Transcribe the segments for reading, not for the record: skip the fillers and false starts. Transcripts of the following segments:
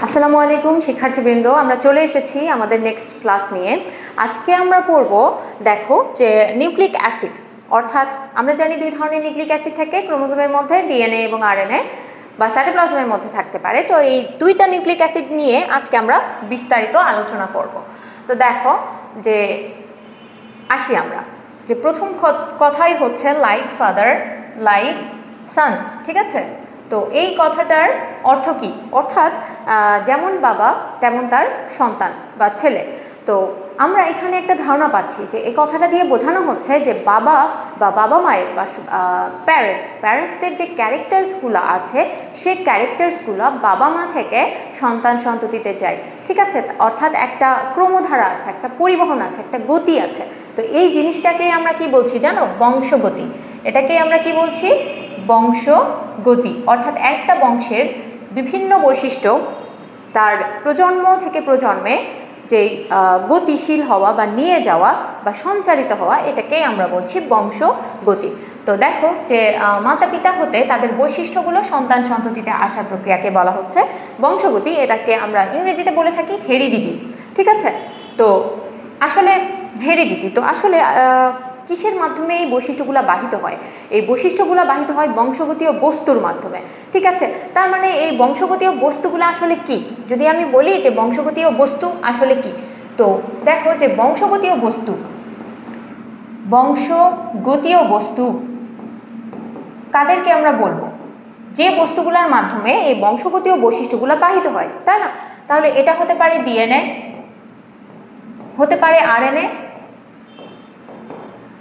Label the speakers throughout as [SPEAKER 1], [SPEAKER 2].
[SPEAKER 1] আসসালামু আলাইকুম শিক্ষার্থীবৃন্দ, আমরা চলে এসেছি আমাদের নেক্সট ক্লাস নিয়ে। আজকে আমরা পড়ব, দেখো যে নিউক্লিক অ্যাসিড, অর্থাৎ আমরা জানি দুই ধরনের নিউক্লিক অ্যাসিড থাকে ক্রোমোজোমের মধ্যে, ডিএনএ এবং আরএনএ বা সাইটোপ্লাজমের মধ্যে থাকতে পারে। তো এই দুইটা নিউক্লিক অ্যাসিড নিয়ে আজকে আমরা বিস্তারিত আলোচনা করব। তো দেখো যে আসি আমরা যে প্রথম কথাই হচ্ছে লাইক ফাদার লাইক সান, ঠিক আছে? তো এই কথাটার অর্থ কি? অর্থাৎ যেমন বাবা তেমন তার সন্তান বা ছেলে। তো আমরা এখানে একটা ধারণা পাচ্ছি যে এই কথাটা দিয়ে বোঝানো হচ্ছে যে বাবা বা বাবা মায়ের বা প্যারেন্টসদের যে ক্যারেক্টার্সগুলো আছে সেই ক্যারেক্টার্সগুলো বাবা মা থেকে সন্তান সন্ততিতে যায়, ঠিক আছে? অর্থাৎ একটা ক্রমধারা আছে, একটা পরিবহন আছে, একটা গতি আছে। তো এই জিনিসটাকে আমরা কি বলছি জানো? বংশগতি। এটাকে আমরা কি বলছি? বংশগতি। অর্থাৎ একটা বংশের বিভিন্ন বৈশিষ্ট্য তার প্রজন্ম থেকে প্রজন্মে যেই গতিশীল হওয়া বা নিয়ে যাওয়া বা সঞ্চারিত হওয়া, এটাকেই আমরা বলছি বংশগতি। তো দেখো যে মাতা পিতা হতে তাদের বৈশিষ্ট্যগুলো সন্তান সন্ততিতে আসার প্রক্রিয়াকে বলা হচ্ছে বংশগতি। এটাকে আমরা ইংরেজিতে বলে থাকি হেরিডিটি, ঠিক আছে? তো আসলে হেরিডিটি তো আসলে কিসের মাধ্যমে এই বৈশিষ্ট্যগুলো বাহিত হয়? এই বৈশিষ্ট্যগুলো বাহিত হয় বংশগতীয় বস্তুর মাধ্যমে, ঠিক আছে? তার মানে এই বংশগতীয় বস্তুগুলো আসলে কি? যদি আমি বলি যে বংশগতীয় বস্তু আসলে কি, তো দেখো যে বংশগতীয় বস্তু কাদেরকে আমরা বলবো? যে বস্তুগুলোর মাধ্যমে এই বংশগতীয় বৈশিষ্ট্যগুলো বাহিত হয়, তাই না? তাহলে এটা হতে পারে ডিএনএ, হতে পারে আরএনএ,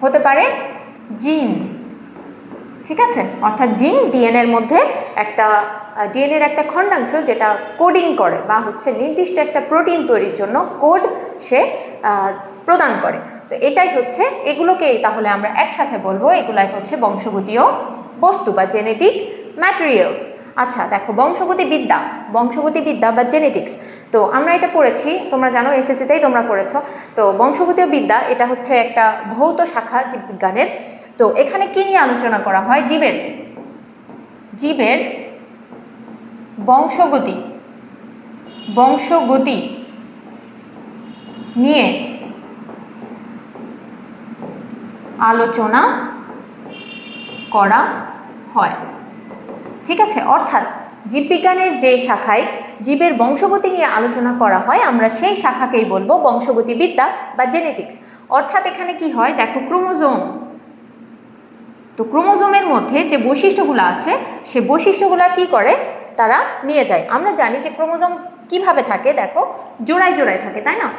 [SPEAKER 1] হতে পারে জিন, ঠিক আছে? অর্থাৎ জিন ডিএনএর মধ্যে একটা ডিএনএর একটা খণ্ডাংশ যেটা কোডিং করে বা হচ্ছে নির্দিষ্ট একটা প্রোটিন তৈরির জন্য কোড সে প্রদান করে। তো এটাই হচ্ছে, এগুলোকেই তাহলে আমরা একসাথে বলবো এগুলাই হচ্ছে বংশগতীয় বস্তু বা জেনেটিক ম্যাটেরিয়ালস। আচ্ছা দেখো, বংশগতিবিদ্যা বা জেনেটিক্স, তো আমরা এটা পড়েছি, তোমরা জানো এসএসসিতেই তোমরা পড়েছো। তো বংশগতীয় বিদ্যা এটা হচ্ছে একটা ভৌত শাখা জীববিজ্ঞানের। তো এখানে কি নিয়ে আলোচনা করা হয়? জীবের বংশগতি নিয়ে আলোচনা করা হয়, ঠিক আছে? অর্থাৎ জীববিজ্ঞানের যে শাখায় জীবের বংশগতি নিয়ে আলোচনা করা হয়, আমরা সেই শাখাকেই বলবো বংশগতিবিদ্যা বা জেনেটিক্স। অর্থাৎ এখানে কি হয় দেখো, ক্রোমোজোম, তো ক্রোমোজোমের মধ্যে যে বৈশিষ্ট্যগুলো আছে সে বৈশিষ্ট্যগুলো কি করে তারা নিয়ে যায়। আমরা জানি যে ক্রোমোজোম কিভাবে থাকে, দেখো জোড়ায় জোড়ায় থাকে, তাই না?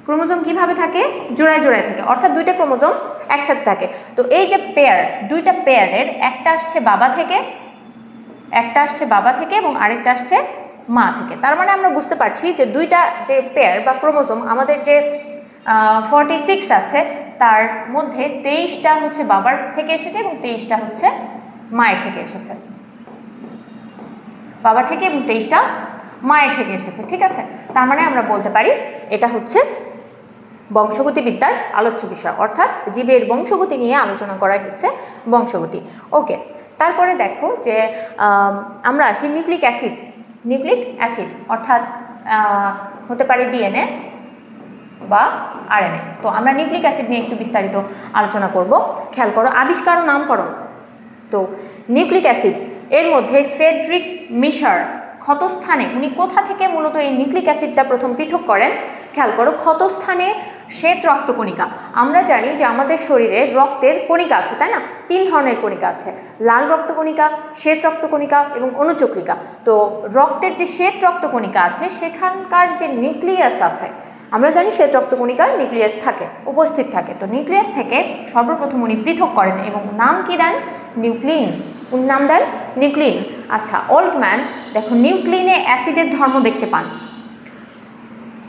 [SPEAKER 1] ক্রোমোজোম কিভাবে থাকে? জোড়ায় জোড়ায় থাকে, অর্থাৎ দুইটা ক্রোমোজোম একসাথে থাকে। তো এই যে দুইটা পেয়ারের একটা আসছে বাবা থেকে এবং আরেকটা আসছে মা থেকে। তার মানে আমরা বুঝতে পারছি যে দুইটা যে পেয়ার বা ক্রোমোজোম আমাদের যে 46 আছে, তার মধ্যে 23টা হচ্ছে বাবার থেকে এসেছে এবং 23টা হচ্ছে মায়ের থেকে এসেছে, বাবার থেকে, এবং 23টা মায়ের থেকে এসেছে, ঠিক আছে? তার মানে আমরা বলতে পারি এটা হচ্ছে বংশগতিবিদ্যার আলোচ্য বিষয়, অর্থাৎ জীবের বংশগতি নিয়ে আলোচনা করাই হচ্ছে বংশগতি। ওকে, তারপরে দেখো যে আমরা আসি নিউক্লিক অ্যাসিড, অর্থাৎ হতে পারে ডিএনএ বা আরএনএ। তো আমরা নিউক্লিক অ্যাসিড নিয়ে একটু বিস্তারিত আলোচনা করব। খেয়াল করো, আবিষ্কার ও নামকরণ। তো নিউক্লিক অ্যাসিড এর মধ্যে ফ্রেডরিক মিশার ক্ষতস্থানে, উনি কোথা থেকে মূলত এই নিউক্লিক অ্যাসিডটা প্রথম পৃথক করেন? খেয়াল করো, ক্ষতস্থানে শ্বেত রক্তকণিকা। আমরা জানি যে আমাদের শরীরে রক্তের কণিকা আছে, তাই না? 3 ধরনের কণিকা আছে, লাল রক্তকণিকা, শ্বেত রক্তকণিকা এবং অনুচক্রিকা। তো রক্তের যে শ্বেত রক্তকণিকা আছে সেখানকার যে নিউক্লিয়াস আছে, আমরা জানি শ্বেত রক্তকণিকার নিউক্লিয়াস উপস্থিত থাকে। তো নিউক্লিয়াস থেকে সর্বপ্রথম উনি পৃথক করেন এবং নাম কি দেন? নিউক্লিন। উনি নাম দেন নিউক্লিন। আচ্ছা, অল্টম্যান দেখো নিউক্লিনে অ্যাসিডের ধর্ম দেখতে পান।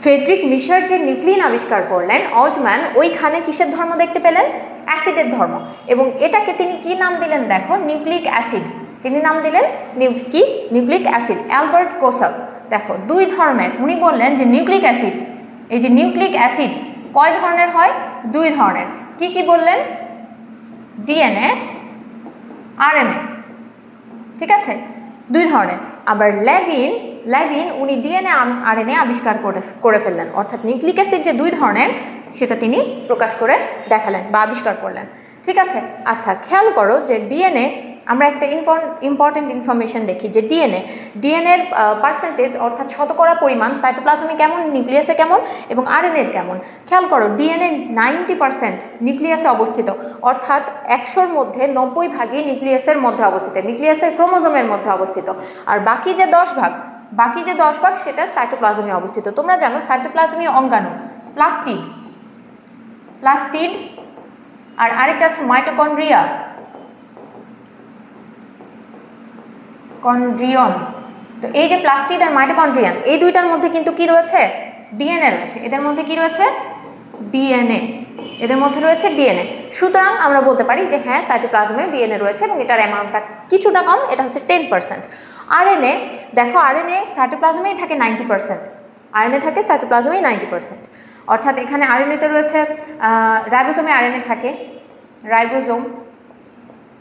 [SPEAKER 1] ফ্রেডরিক মিশার যে নিউক্লিন আবিষ্কার করলেন, অল্টম্যান ওইখানে কিসের ধর্ম দেখতে পেলেন? অ্যাসিডের ধর্ম। এবং এটাকে তিনি কি নাম দিলেন? দেখো নিউক্লিক অ্যাসিড। তিনি নাম দিলেন নিউক্লিক অ্যাসিড। অ্যালবার্ট কোসাল দেখো 2 ধরনের, উনি বললেন যে নিউক্লিক অ্যাসিড, এই যে নিউক্লিক অ্যাসিড কয় ধরনের হয়? 2 ধরনের। কি কি বললেন? ডিএনএ, আরএনএ, ঠিক আছে? 2 ধরনের। আবার লেভিন ল্যাভিন উনি ডিএনএ আরএনএ আবিষ্কার করে ফেললেন, অর্থাৎ নিউক্লিক অ্যাসিড যে দুই ধরনের সেটা তিনি প্রকাশ করে দেখালেন বা আবিষ্কার করলেন। ঠিক আছে, আচ্ছা খেয়াল করো যে ডিএনএ আমরা একটা ইম্পর্টেন্ট ইনফরমেশন দেখি যে ডিএনএর পার্সেন্টেজ অর্থাৎ শতকরা পরিমাণ সাইটোপ্লাজমে কেমন, নিউক্লিয়াসে কেমন এবং আরএনএর কেমন। খেয়াল করো ডিএনএ 90% নিউক্লিয়াসে অবস্থিত, অর্থাৎ 100-র মধ্যে 90 ভাগই নিউক্লিয়াসের মধ্যে অবস্থিত, নিউক্লিয়াসের ক্রোমোজোমের মধ্যে অবস্থিত। আর বাকি যে 10 ভাগ সেটা সাইটোপ্লাজমে অবস্থিত। তোমরা জানো সাইটোপ্লাজমীয় অঙ্গাণু প্লাস্টিড আর আরেকটা আছে মাইটোকন্ড্রিয়া, কন্ড্রিয়ন। তো এই যে প্লাস্টিড আর মাইটোকন্ড্রিয়ান এই দুইটার মধ্যে কিন্তু কি রয়েছে, ডিএনএ রয়েছে। এদের মধ্যে কি রয়েছে, এদের মধ্যে রয়েছে ডিএনএ। সুতরাং আমরা বলতে পারি যে হ্যাঁ সাইটোপ্লাজমে ডিএনএ রয়েছে এবং এটার অ্যামাউন্টটা কিছুটা কম, এটা হচ্ছে 10%। আরএনএ দেখো, আরএনএ সাইটোপ্লাজমেই থাকে 90%, আরএনএ থাকে সাইটোপ্লাজমেই 90%। অর্থাৎ এখানে আরএনএতে রয়েছে রাইবোজোমে আরএনএ থাকে,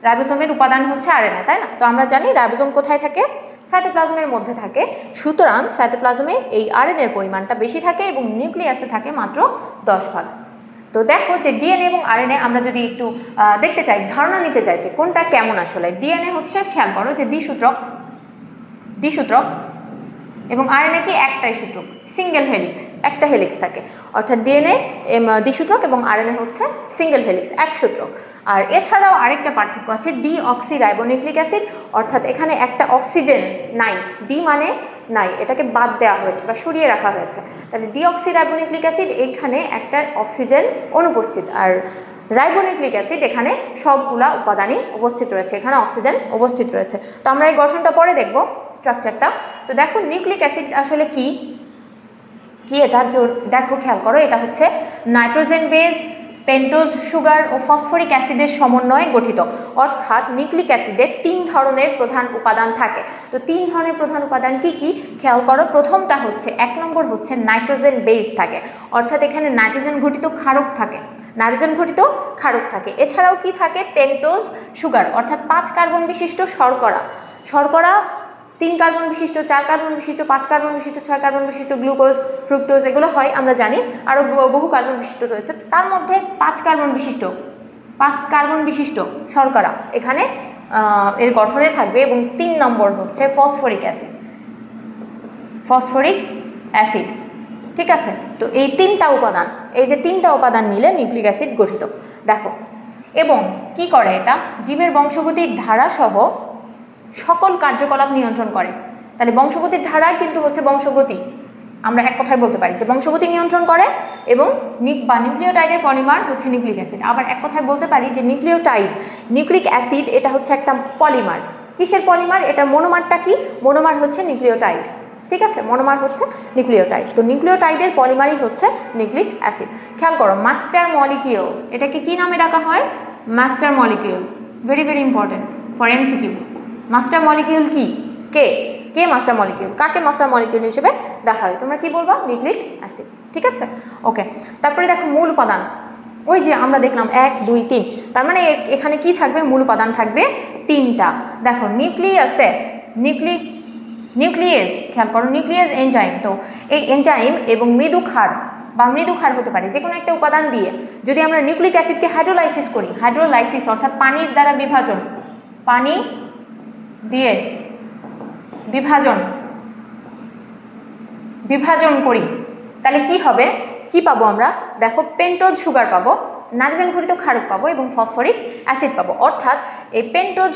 [SPEAKER 1] রাইবোজোমের উপাদান হচ্ছে আরএনএ, তাই না? তো আমরা জানি রাইবোজোম কোথায় থাকে, সাইটোপ্লাজমের মধ্যে থাকে। সুতরাং সাইটোপ্লাজমে এই আরএনএর পরিমাণটা বেশি থাকে এবং নিউক্লিয়াসে থাকে মাত্র 10 ভাগ। তো দেখো যে ডিএনএ এবং আরএনএ আমরা যদি একটু দেখতে চাই, ধারণা নিতে চাই যে কোনটা কেমন আসলে। ডিএনএ হচ্ছে, খেয়াল করো যে দ্বিসূত্রক এবং আরএনএ কি একটাই সূত্রক, সিঙ্গেল হেলিক্স, একটা হেলিক্স থাকে। অর্থাৎ ডিএনএ দ্বিসূত্রক এবং আরএনএ হচ্ছে সিঙ্গেল হেলিক্স, এক সূত্রক। আর এছাড়াও আরেকটা পার্থক্য আছে, ডিঅক্সিরাইবোনিউক্লিক অ্যাসিড, অর্থাৎ এখানে একটা অক্সিজেন নাই, ডি মানে নাই, এটাকে বাদ দেওয়া হয়েছে বা সরিয়ে রাখা হয়েছে। তাহলে ডিঅক্সিরাইবোনিউক্লিক অ্যাসিড এখানে একটা অক্সিজেন অনুপস্থিত, আর রাইবোনিউক্লিক অ্যাসিড এখানে সবগুলা উপাদানই উপস্থিত রয়েছে, এখানে অক্সিজেন উপস্থিত রয়েছে। তো আমরা এই গঠনটা পরে দেখব, স্ট্রাকচারটা। তো দেখো নিউক্লিক অ্যাসিড আসলে কি এটা দেখো, খেয়াল করো, এটা হচ্ছে নাইট্রোজেন বেস, পেন্টোজ সুগার ও ফসফরিক অ্যাসিডের সমন্বয়ে গঠিত। অর্থাৎ নিউক্লিক অ্যাসিডে 3 ধরনের প্রধান উপাদান থাকে। তো 3 ধরনের প্রধান উপাদান কি কি খেয়াল করো। প্রথমটা হচ্ছে 1 নম্বর হচ্ছে নাইট্রোজেন বেস থাকে, অর্থাৎ এখানে নাইট্রোজেন ঘটিত ক্ষারক থাকে। এছাড়াও কি থাকে, পেন্টোজ সুগার, অর্থাৎ 5 কার্বন বিশিষ্ট শর্করা 3 কার্বন বিশিষ্ট, 4 কার্বন বিশিষ্ট, 5 কার্বন বিশিষ্ট, 6 কার্বন বিশিষ্ট, গ্লুকোজ, ফ্রুক্টোজ এগুলো হয় আমরা জানি, আরও বহু কার্বন বিশিষ্ট রয়েছে। তার মধ্যে 5 কার্বন বিশিষ্ট শর্করা এখানে এর গঠনে থাকবে। এবং 3 নম্বর হচ্ছে ফসফরিক অ্যাসিড। ঠিক আছে, তো এই 3টা উপাদান মিলে নিউক্লিক অ্যাসিড গঠিত। দেখো, এবং কি করে এটা, জীবের বংশগতির ধারা সহ সকল কার্যকলাপ নিয়ন্ত্রণ করে। তাহলে বংশগতির ধারা কিন্তু হচ্ছে বংশগতি, আমরা এক কথায় বলতে পারি যে বংশগতি নিয়ন্ত্রণ করে, এবং নিউক্লিওটাইডের পলিমার হচ্ছে নিউক্লিক অ্যাসিড। আবার এক কথায় বলতে পারি যে নিউক্লিক অ্যাসিড এটা হচ্ছে একটা পলিমার। কিসের পলিমার? এটা মনোমারটা কি? মনোমার হচ্ছে নিউক্লিওটাইড। ঠিক আছে, মনোমার হচ্ছে নিউক্লিওটাইড। তো নিউক্লিওটাইডের পলিমারই হচ্ছে নিউক্লিক অ্যাসিড। খেয়াল করো, মাস্টার মলিকিউল, এটাকে কি নামে ডাকা হয়? Master molecule. Very very important for MCQ. Master molecule K master molecule, কাকে মাস্টার মলিকিউল হিসেবে দেখা হয়? তোমরা কি বলবা? Nucleic acid. ঠিক আছে, ওকে। তারপরে দেখো মূল উপাদান, ওই যে আমরা দেখলাম 1 2 3, তার মানে এখানে কি থাকবে? মূল উপাদান থাকবে 3টা। দেখো নিউক্লিয়াস, খেয়াল করো, নিউক্লিয়াস এনজাইম। তো এই এনজাইম এবং মৃদু ক্ষার হতে পারে, যে কোনো একটা উপাদান দিয়ে যদি আমরা নিউক্লিক অ্যাসিডকে হাইড্রোলাইসিস করি, অর্থাৎ পানির দ্বারা পানি দিয়ে বিভাজন করি, তাহলে কি হবে? কি পাবো আমরা? দেখো পেন্টোজ সুগার পাবো, নাইট্রোজেন ঘটিত ক্ষারক পাবো এবং ফসফরিক অ্যাসিড পাবো। অর্থাৎ এই পেন্টোজ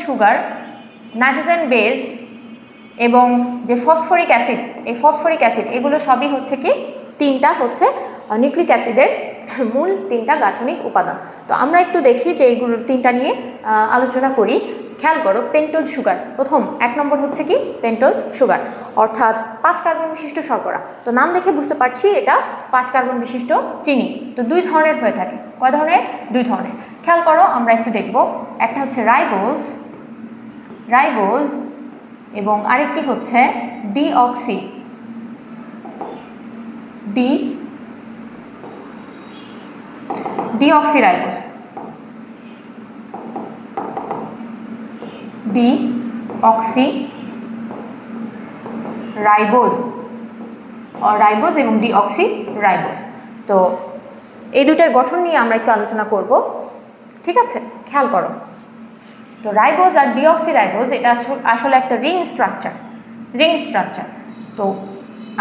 [SPEAKER 1] সুগার, নাইট্রোজেন বেস এবং যে ফসফরিক অ্যাসিড এগুলো সবই হচ্ছে কি 3টা হচ্ছে নিউক্লিক অ্যাসিডের মূল 3টা গাঠনিক উপাদান। তো আমরা একটু দেখি যে এইগুলো 3টা নিয়ে আলোচনা করি। খেয়াল করো, পেন্টোজ সুগার, প্রথম 1 নম্বর হচ্ছে কি পেন্টোজ সুগার, অর্থাৎ 5 কার্বন বিশিষ্ট শর্করা। তো নাম দেখে বুঝতে পারছি এটা 5 কার্বন বিশিষ্ট চিনি। তো 2 ধরনের হয়ে থাকে। কয় ধরনের? 2 ধরনের। খেয়াল করো, আমরা একটু দেখব। একটা হচ্ছে রাইবোজ এবং আরেকটি হচ্ছে ডিঅক্সিরাইবোজ। রাইবোজ রাইবোজ এবং ডিঅক্সি রাইবোজ। তো এই দুটার গঠন নিয়ে আমরা একটু আলোচনা করব, ঠিক আছে? খেয়াল করো। তো রাইবোজ আর ডিঅক্সি রাইবোজ এটা আসলে একটা রিং স্ট্রাকচার। তো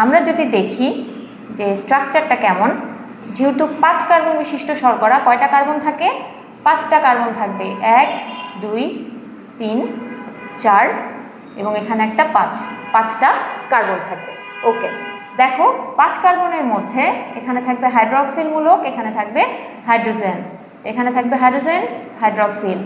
[SPEAKER 1] আমরা যদি দেখি যে স্ট্রাকচারটা কেমন, যেহেতু 5 কার্বন বিশিষ্ট শর্করা, কয়টা কার্বন থাকে? 5টা কার্বন থাকবে, 1 2 3 4 এবং এখানে একটা 5টা কার্বন থাকবে। ওকে, দেখো 5 কার্বনের মধ্যে এখানে থাকবে হাইড্রক্সিল মূলক, এখানে থাকবে হাইড্রোজেন, এখানে থাকবে হাইড্রোজেন হাইড্রক্সিল,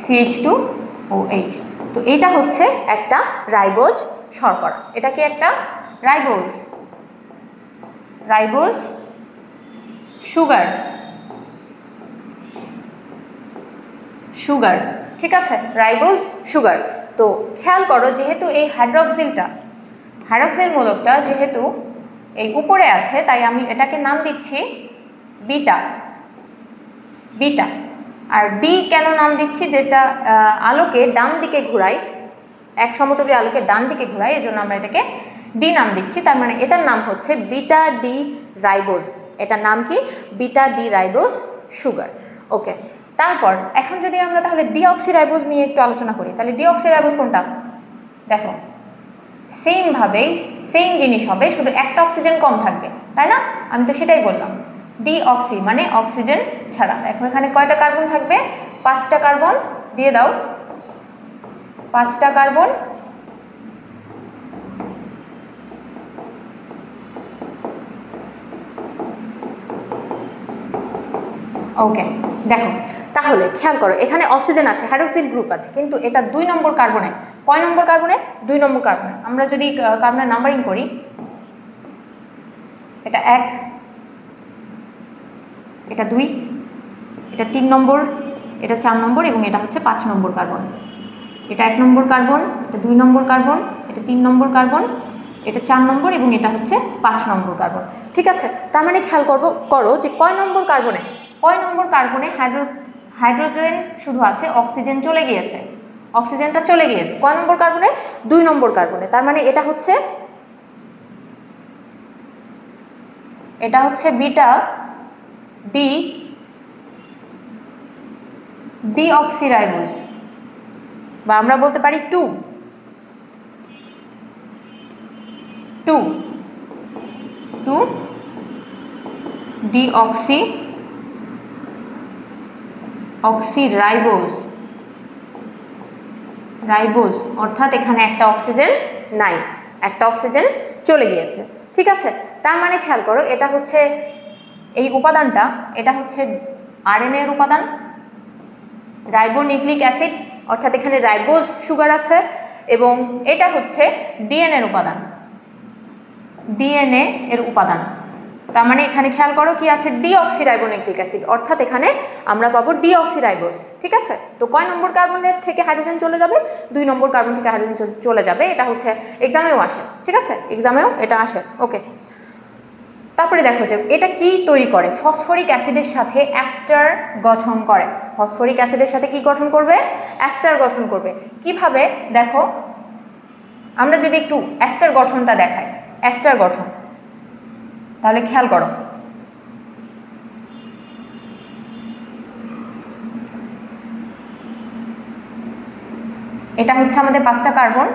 [SPEAKER 1] CH2OH। তো এটা হচ্ছে একটা রাইবোজ শর্করা। এটা কি একটা রাইবোজ সুগার, ঠিক আছে? Ribose sugar. তো খেয়াল করো, যেহেতু এই হাইড্রক্সিল মূলকটা যেহেতু এই উপরে আছে, তাই আমি এটাকে নাম দিচ্ছি বিটা। আর ডি কেন নাম দিচ্ছি? যেটা আলোকে ডান দিকে ঘুরাই, এক সমতলীয় আলোকে ডান দিকে ঘুরাই, এজন্য আমরা এটাকে ডি নাম দিচ্ছি। তার মানে এটার নাম হচ্ছে বিটা ডি রাইবোজ। এটার নাম কি? Beta D ribose sugar. Okay, তারপর এখন যদি আমরা তাহলে ডিঅক্সি রাইবোজ নিয়ে একটু আলোচনা করি, তাহলে ডিঅক্সি রাইবোজ কোনটা? দেখো সেম জিনিস হবে, শুধু একটা অক্সিজেন কম থাকবে, তাই না? আমি তো সেটাই বললাম, ডিঅক্সি মানে অক্সিজেন ছাড়া। এখন এখানে কয়টা কার্বন থাকবে? 5টা কার্বন দিয়ে দাও, 5টা কার্বন। ওকে, দেখো তাহলে খেয়াল করো, এখানে অক্সিজেন আছে, হাইড্রোক্সিল গ্রুপ আছে, কিন্তু এটা 2 নম্বর কার্বনে। কয় নম্বর কার্বনে? 2 নম্বর কার্বনে। আমরা যদি কার্বনের নাম্বারিং করি, এটা 1, এটা 2, এটা 3 নম্বর, এটা 4 নম্বর এবং এটা হচ্ছে 5 নম্বর কার্বন। এটা 1 নম্বর কার্বন, এটা 2 নম্বর কার্বন, এটা 3 নম্বর কার্বন, এটা 4 নম্বর এবং এটা হচ্ছে 5 নম্বর কার্বন, ঠিক আছে? তার মানে খেয়াল করো যে কয় নম্বর কার্বনে হাইড্রোজেন শুধু আছে, অক্সিজেনটা চলে গিয়েছে। কয় নম্বর কার্বনে? 2 নম্বর কার্বনে। তার মানে এটা হচ্ছে বিটা ডিঅক্সি রাইবোজ, বা আমরা বলতে পারি 2 ডিঅক্সি রাইবোজ, অর্থাৎ এখানে একটা অক্সিজেন নাই, একটা অক্সিজেন চলে গিয়েছে, ঠিক আছে? তার মানে খেয়াল করো, এটা হচ্ছে এই উপাদানটা, এটা হচ্ছে আরএনএ এর উপাদান, রাইবোনিউক্লিক অ্যাসিড, অর্থাৎ এখানে রাইবোজ সুগার আছে, এবং এটা হচ্ছে ডিএনএ এর উপাদান। তার মানে এখানে খেয়াল করো কি আছে? ডিঅক্সি রাইবোনিউক্লিক অ্যাসিড, অর্থাৎ এখানে আমরা পাবো ডিঅক্সি রাইবোজ, ঠিক আছে? তো কয় নম্বর কার্বনের থেকে হাইড্রোজেন চলে যাবে? 2 নম্বর কার্বন থেকে হাইড্রোজেন চলে যাবে। এটা হচ্ছে এক্সামেও আসে, ঠিক আছে? এক্সামেও এটা আসে। ওকে, তারপরে দেখো যে এটা কি তৈরি করে? ফসফরিক অ্যাসিডের সাথে অ্যাস্টার গঠন করে। ফসফরিক অ্যাসিডের সাথে কি গঠন করবে? অ্যাস্টার গঠন করবে। কিভাবে? দেখো, আমরা যদি একটু অ্যাস্টার গঠনটা দেখাই, অ্যাস্টার গঠন, তাহলে খেয়াল করো, এটা হচ্ছে আমাদের 5টা কার্বন,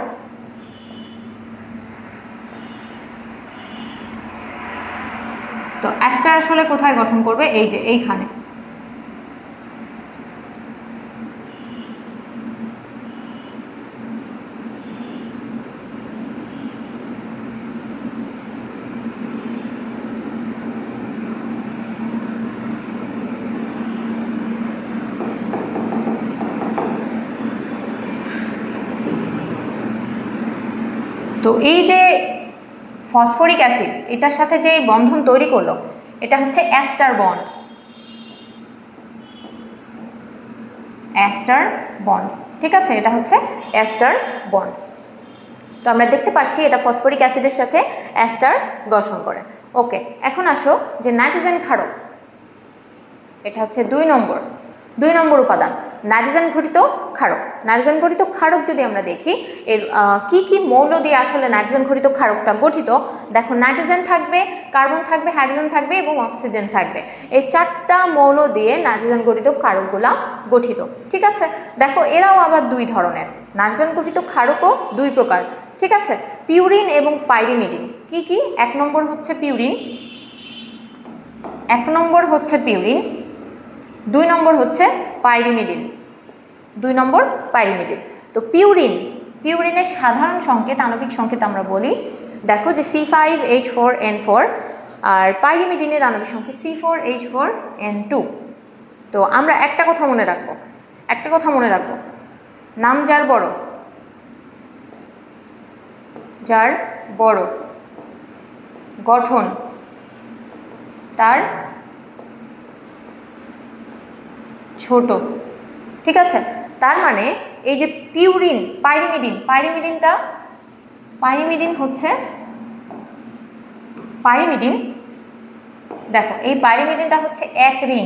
[SPEAKER 1] তো অ্যাস্টার আসলে কোথায় গঠন করবে? এই যে এইখানে। তো এই যে ফসফরিক অ্যাসিড এটার সাথে যে বন্ধন তৈরি করলো, এটা হচ্ছে অ্যাস্টার বন্ড, ঠিক আছে? এটা হচ্ছে অ্যাস্টার বন্ড। তো আমরা দেখতে পাচ্ছি এটা ফসফরিক অ্যাসিডের সাথে অ্যাস্টার গঠন করে। ওকে, এখন আসো যে নাইট্রোজেন ক্ষারক, এটা হচ্ছে 2 নম্বর। 2 নম্বর উপাদান নাইট্রোজেন ঘটিত ক্ষারক। নাইট্রোজেন ঘটিত ক্ষারক যদি আমরা দেখি এর কি কি মৌল দিয়ে আসলে নাইট্রোজেন ঘটিত ক্ষারকটা গঠিত, দেখো নাইট্রোজেন থাকবে, কার্বন থাকবে, হাইড্রোজেন থাকবে এবং অক্সিজেন থাকবে। এই 4টা মৌল দিয়ে নাইট্রোজেন ঘটিত ক্ষারকগুলা গঠিত। ঠিক আছে, দেখো এরাও আবার 2 ধরনের। নাইট্রোজেন ঘটিত ক্ষারকও 2 প্রকার। ঠিক আছে, পিউরিন এবং পাইরিমিডিন। কি কি? 1 নম্বর হচ্ছে পিউরিন, 1 নম্বর হচ্ছে পিউরিন, 2 নম্বর হচ্ছে পাইরিমিডিন, 2 নম্বর পাইরিমিডিন। তো পিউরিনের সাধারণ সংকেত, আণবিক সংকেত আমরা বলি, দেখো যে C5H4N4, আর পাইরিমিডিনের আণবিক সংকেত C4H4N2। তো আমরা একটা কথা মনে রাখবো, নাম যার বড়, গঠন তার ছোট। ঠিক আছে, তার মানে এই যে পিউরিন, পাইরিমিডিন, দেখো এই পাইরিমিডিনটা হচ্ছে 1 রিং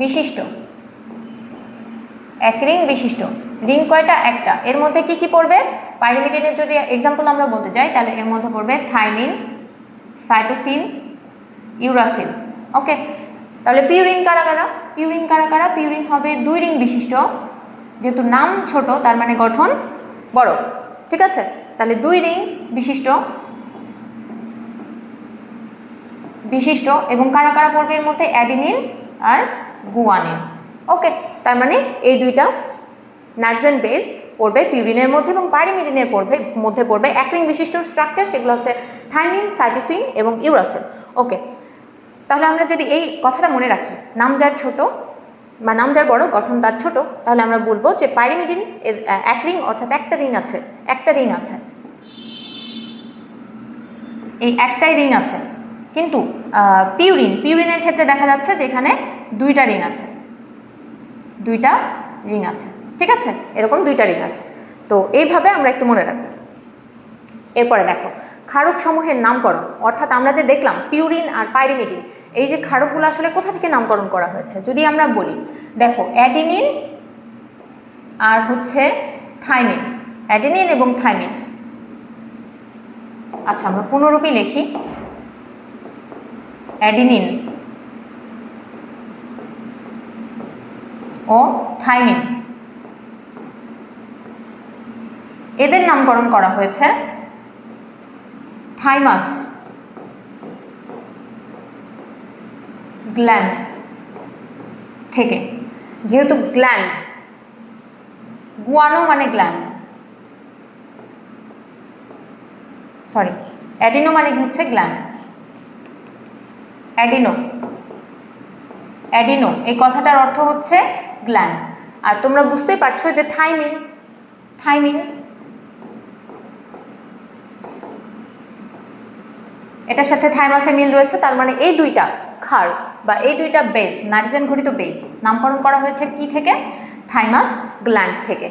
[SPEAKER 1] বিশিষ্ট। 1 রিং বিশিষ্ট। রিং কয়টা? একটা। এর মধ্যে কি কি পড়বে? পাইরিমিডিনের যদি এক্সাম্পল আমরা বলতে যাই তাহলে এর মধ্যে পড়বে থাইমিন, সাইটোসিন, ইউরাসিল। ওকে, তাহলে পিউরিন কারা কারা? পিউরিন হবে 2 রিং বিশিষ্ট, যেহেতু নাম ছোট তার মানে গঠন বড়। ঠিক আছে, তাহলে 2 রিং বিশিষ্ট এবং কারা কারা পড়বে এর মধ্যে? অ্যাডিনিন আর গুয়ানিন। ওকে, তার মানে এই 2টা নাইট্রোজেন বেস পড়বে পিউরিনের মধ্যে এবং পাইরিমিডিনের মধ্যে পড়বে 1 রিং বিশিষ্ট স্ট্রাকচার, সেগুলো হচ্ছে থাইমিন, সাইটোসিন এবং ইউরাসিল। ওকে, তাহলে আমরা যদি এই কথাটা মনে রাখি, নাম যার ছোট বা নাম যার বড়, গঠন তার ছোট, তাহলে আমরা বলবো যে পাইরিমিডিন এর 1 রিং অর্থাৎ একটা রিং আছে, এই একটাই রিং আছে। কিন্তু পিউরিনের ক্ষেত্রে দেখা যাচ্ছে যে এখানে 2টা রিং আছে, ঠিক আছে, এরকম 2টা রিং আছে। তো এইভাবে আমরা একটু মনে রাখবো। এরপরে দেখো ক্ষারক সমূহের নামকরণ, অর্থাৎ আমরা যে দেখলাম পিউরিন আর পাইরিমিডিন, এই যে ক্ষারকগুলো আসলে কোথা থেকে নামকরণ করা হয়েছে যদি আমরা বলি, দেখো অ্যাডিনিন আর হচ্ছে থাইমিন, অ্যাডিনিন এবং থাইমিন। আচ্ছা, আমরা পুনরূপী লিখি, অ্যাডিনিন ও থাইমিন, এদের নামকরণ করা হয়েছে থাইমাস গ্ল্যান্ড থেকে। যেহেতু গ্ল্যান্ড, গুয়ানো মানে গ্ল্যান্ড, সরি অ্যাডিনো মানে হচ্ছে গ্ল্যান্ড, অ্যাডিনো এই কথাটার অর্থ হচ্ছে গ্ল্যান্ড। আর তোমরা বুঝতেই পারছো যে থাইমিন এটার সাথে থাইমাসের মিল রয়েছে, তার মানে এই 2টা ক্ষার বা এই 2টা বেস, নাইট্রোজেন ঘটিত বেস নামকরণ করা হয়েছে কি থেকে? থাইমাস গ্ল্যান্ড থেকে।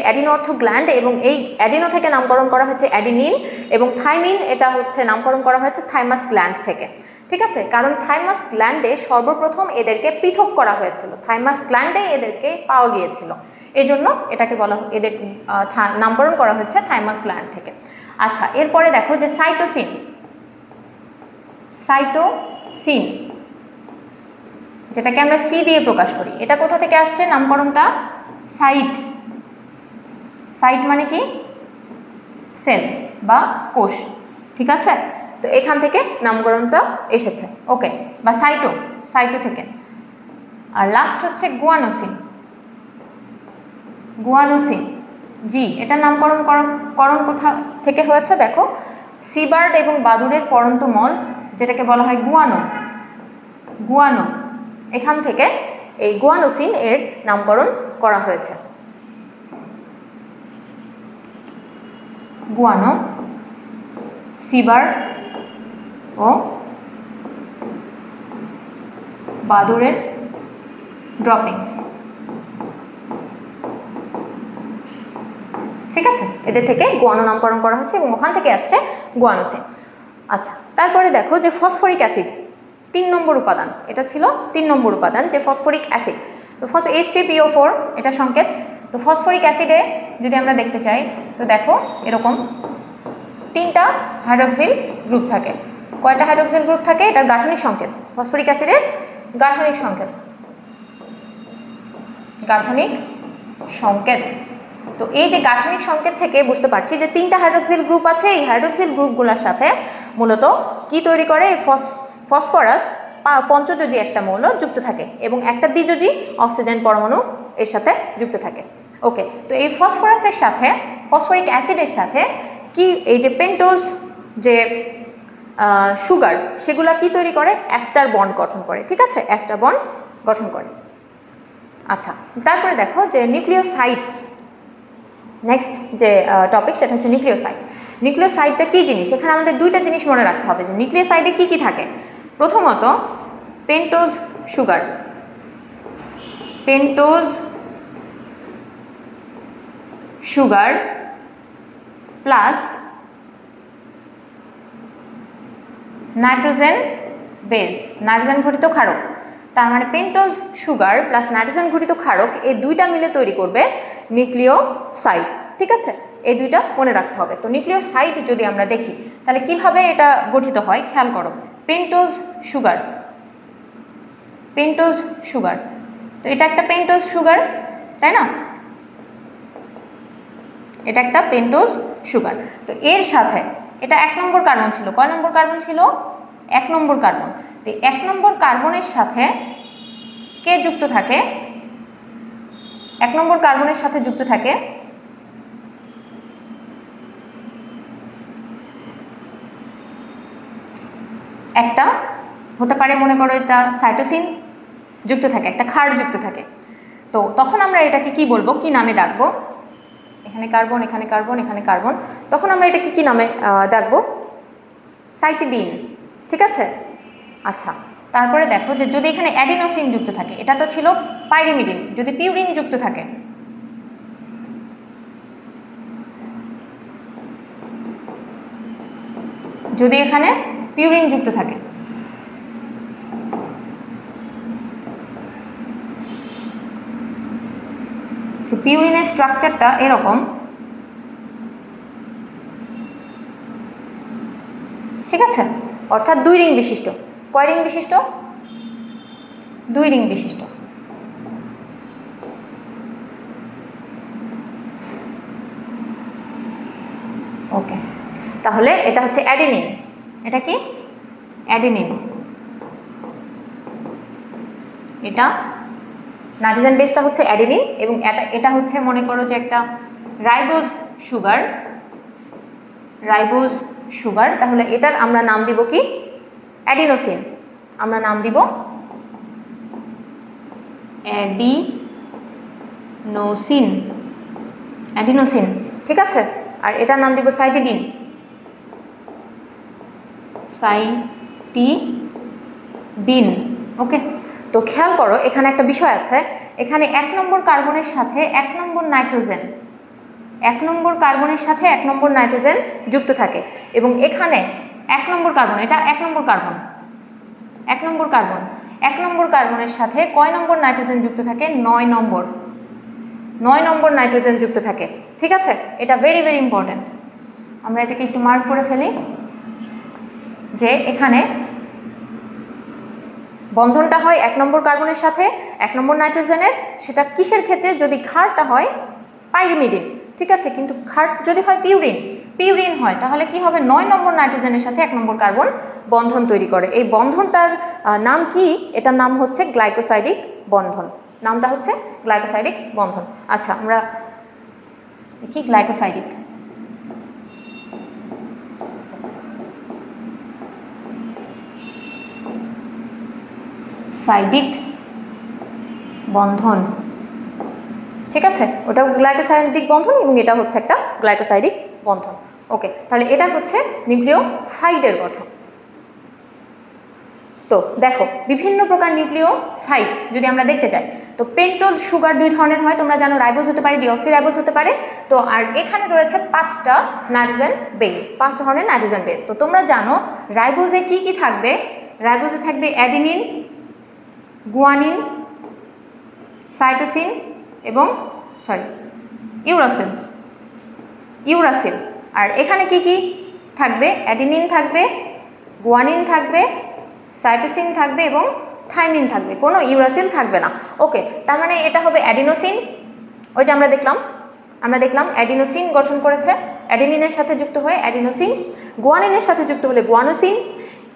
[SPEAKER 1] অ্যাডিনো অর্থ গ্ল্যান্ড, এবং এই অ্যাডিনো থেকে নামকরণ করা হয়েছে অ্যাডিনিন, এবং থাইমিন এটা হচ্ছে নামকরণ করা হয়েছে থাইমাস গ্ল্যান্ড থেকে। ঠিক আছে, কারণ থাইমাস গ্ল্যান্ডে সর্বপ্রথম এদেরকে পৃথক করা হয়েছিল, থাইমাস গ্ল্যান্ডে এদেরকে পাওয়া গিয়েছিল, এই জন্য এটাকে বলা, এদের নামকরণ করা হয়েছে থাইমাস গ্ল্যান্ড থেকে। আচ্ছা, এরপরে দেখো যে সাইটোসিন, যেটাকে আমরা সি দিয়ে প্রকাশ করি, এটা কোথা থেকে আসছে নামকরণটা? সাইট মানে কি? সেল বা কোষ। ঠিক আছে, তো এখান থেকে নামকরণটা এসেছে। ওকে, বা সাইটো থেকে। আর লাস্ট হচ্ছে গুয়ানোসিন, জি, এটা নামকরণ কোথা থেকে হয়েছে? দেখো সিবার্ড এবং বাদুড়ের পরন্ত মল, যেটাকে বলা হয় গুয়ানো, এখান থেকে এই গুয়ানোসিন এর নামকরণ করা হয়েছে। গুয়ানো, সিবার্ড ও বাদুড়ের ড্রপিংস। ঠিক আছে, এদের থেকে গুয়ানো নামকরণ করা হচ্ছে এবং ওখান থেকে আসছে গুয়ানোসিন। আচ্ছা, তারপরে দেখো যে ফসফরিক অ্যাসিড, 3 নম্বর উপাদান, এটা ছিল 3 নম্বর উপাদান যে ফসফরিক অ্যাসিড। তো H3PO4 এটা সংকেত। তো ফসফরিক অ্যাসিডে যদি আমরা দেখতে চাই তো দেখো এরকম 3টা হাইড্রক্সিল গ্রুপ থাকে। কয়টা হাইড্রক্সিল গ্রুপ থাকে? এটা গাঠনিক সংকেত, ফসফরিক অ্যাসিডের গাঠনিক সংকেত, গাঠনিক সংকেত। তো এই যে গাঠনিক সংকেত থেকে বুঝতে পারছি যে 3টা হাইড্রক্সিল গ্রুপ আছে, এই হাইড্রক্সিল গ্রুপগুলোর সাথে মূলত কি তৈরি করে? ফসফরাস পঞ্চযোজী একটা মৌল যুক্ত থাকে এবং একটা দ্বিযোজী অক্সিজেন পরমাণু এর সাথে যুক্ত থাকে। ওকে, তো এই ফসফরাসের সাথে ফসফরিক অ্যাসিডের সাথে কি এই যে পেন্টোজ যে সুগার সেগুলা কি তৈরি করে? অ্যাস্টার বন্ড গঠন করে। ঠিক আছে, অ্যাস্টার বন্ড গঠন করে। আচ্ছা, তারপরে দেখো যে নিউক্লিওসাইড, নেক্সট যে টপিক সেটা হচ্ছে নিউক্লিওসাইড। নিউক্লিওসাইডটা কী জিনিস? এখানে আমাদের দুইটা জিনিস মনে রাখতে হবে যে নিউক্লিওসাইডে কি কি থাকে। প্রথমত pentose sugar, pentose sugar plus nitrogen base, nitrogen ঘটিত ক্ষারক। তার মানে পেন্টোজ সুগার প্লাস নাইট্রোজেন ঘটিত ক্ষারক এই দুইটা মিলে তৈরি করবে নিউক্লিওসাইড। ঠিক আছে, এই দুইটা মনে রাখতে হবে। তো নিউক্লিওসাইড যদি আমরা দেখি তাহলে কিভাবে এটা গঠিত হয় খেয়াল করো। পেন্টোজ সুগার, পেন্টোজ সুগার, তো এটা একটা পেন্টোজ সুগার, তাই না? এটা একটা পেন্টোজ সুগার। তো এর সাথে এটা 1 নম্বর কার্বন ছিল। কয় নম্বর কার্বন ছিল? 1 নম্বর কার্বন। তো 1 নম্বর কার্বনের সাথে কে যুক্ত থাকে? 1 নম্বর কার্বনের সাথে যুক্ত থাকে একটা, হতে পারে মনে করো এটা সাইটোসিন যুক্ত থাকে, একটা ক্ষার যুক্ত থাকে। তো তখন আমরা এটাকে কি বলবো, কি নামে ডাকবো? এখানে কার্বন, এখানে কার্বন, এখানে কার্বন, তখন আমরা এটাকে কি নামে ডাকবো? সাইটিডিন। ঠিক আছে, আচ্ছা। তারপরে দেখো যে যদি এখানে অ্যাডিনোসিন যুক্ত থাকে, এটা তো ছিল পাইরিমিডিন, যদি পিউরিন যুক্ত থাকে, যদি এখানে পিউরিন যুক্ত থাকে, তো পিউরিনের স্ট্রাকচারটা এরকম। ঠিক আছে, অর্থাৎ 2 রিং বিশিষ্ট। কয় রিং বিশিষ্ট? 2 রিং বিশিষ্ট। ওকে, তাহলে এটা হচ্ছে অ্যাডিনিন। এটা কি? অ্যাডিনিন। এটা নাইট্রোজেন বেসটা হচ্ছে অ্যাডিনিন এবং এটা হচ্ছে মনে করো যে একটা রাইবোজ সুগার, রাইবোজ সুগার। তাহলে এটার আমরা নাম দিব কি? অ্যাডিনোসিন। আমরা নাম দিব অ্যাডিনোসিন, অ্যাডিনোসিন। ঠিক আছে, আর এটার নাম দিব সাইটিডিন, সাইটিডিন। ওকে, তো খেয়াল করো এখানে একটা বিষয় আছে। এখানে 1 নম্বর কার্বনের সাথে 1 নম্বর নাইট্রোজেন, 1 নম্বর কার্বনের সাথে 1 নম্বর নাইট্রোজেন যুক্ত থাকে এবং এখানে 1 নম্বর কার্বন, এটা 1 নম্বর কার্বন, 1 নম্বর কার্বন, 1 নম্বর কার্বনের সাথে কয় নম্বর নাইট্রোজেন যুক্ত থাকে? 9 নম্বর, 9 নম্বর নাইট্রোজেন যুক্ত থাকে। ঠিক আছে, এটা ভেরি ভেরি ইম্পর্টেন্ট। আমরা এটাকে একটু মার্ক করে ফেলি যে এখানে বন্ধনটা হয় 1 নম্বর কার্বনের সাথে 1 নম্বর নাইট্রোজেনের। সেটা কিসের ক্ষেত্রে? যদি ক্ষারটা হয় পাইরিমিডিন। ঠিক আছে, কিন্তু ক্ষার যদি হয় পিউরিন, পিউরিন হয় তাহলে কি হবে? 9 নম্বর নাইট্রোজেনের সাথে 1 নম্বর কার্বন বন্ধন তৈরি করে। এই বন্ধনটার নাম কি? এটার নাম হচ্ছে গ্লাইকোসাইডিক বন্ধন। নামটা হচ্ছে গ্লাইকোসাইডিক বন্ধন। আচ্ছা, আমরা দেখি গ্লাইকোসাইডিক। সাইডিক বন্ধন। ঠিক আছে, ওটা গ্লাইকোসাইডিক বন্ধন এবং এটা হচ্ছে একটা গ্লাইকোসাইডিক বন্ধন। ওকে, তাহলে এটা হচ্ছে নিউক্লিওসাইডের গঠন। তো দেখো বিভিন্ন প্রকার নিউক্লিওসাইড যদি আমরা দেখতে চাই তো পেন্টোজ সুগার 2 ধরনের হয়, তোমরা জানো। রাইবোজ হতে পারে, ডিঅক্সিরাইবোজ হতে পারে। তো আর এখানে রয়েছে 5টা নাইট্রোজেন বেস, 5 ধরনের নাইট্রোজেন বেস। তো তোমরা জানো রাইবোজে কি কি থাকবে? রাইবোজে থাকবে অ্যাডিনিন, গুয়ানিন, সাইটোসিন এবং ইউরাসিল। আর এখানে কি কি থাকবে? অ্যাডিনিন থাকবে, গুয়ানিন থাকবে, সাইটোসিন থাকবে এবং থাইমিন থাকবে, কোনো ইউরাসিল থাকবে না। ওকে, তার মানে এটা হবে অ্যাডিনোসিন। ওই যে আমরা দেখলাম অ্যাডিনোসিন গঠন করেছে, অ্যাডিনিনের সাথে যুক্ত হয়ে অ্যাডিনোসিন, গুয়ানিনের সাথে যুক্ত হলে গুয়ানোসিন,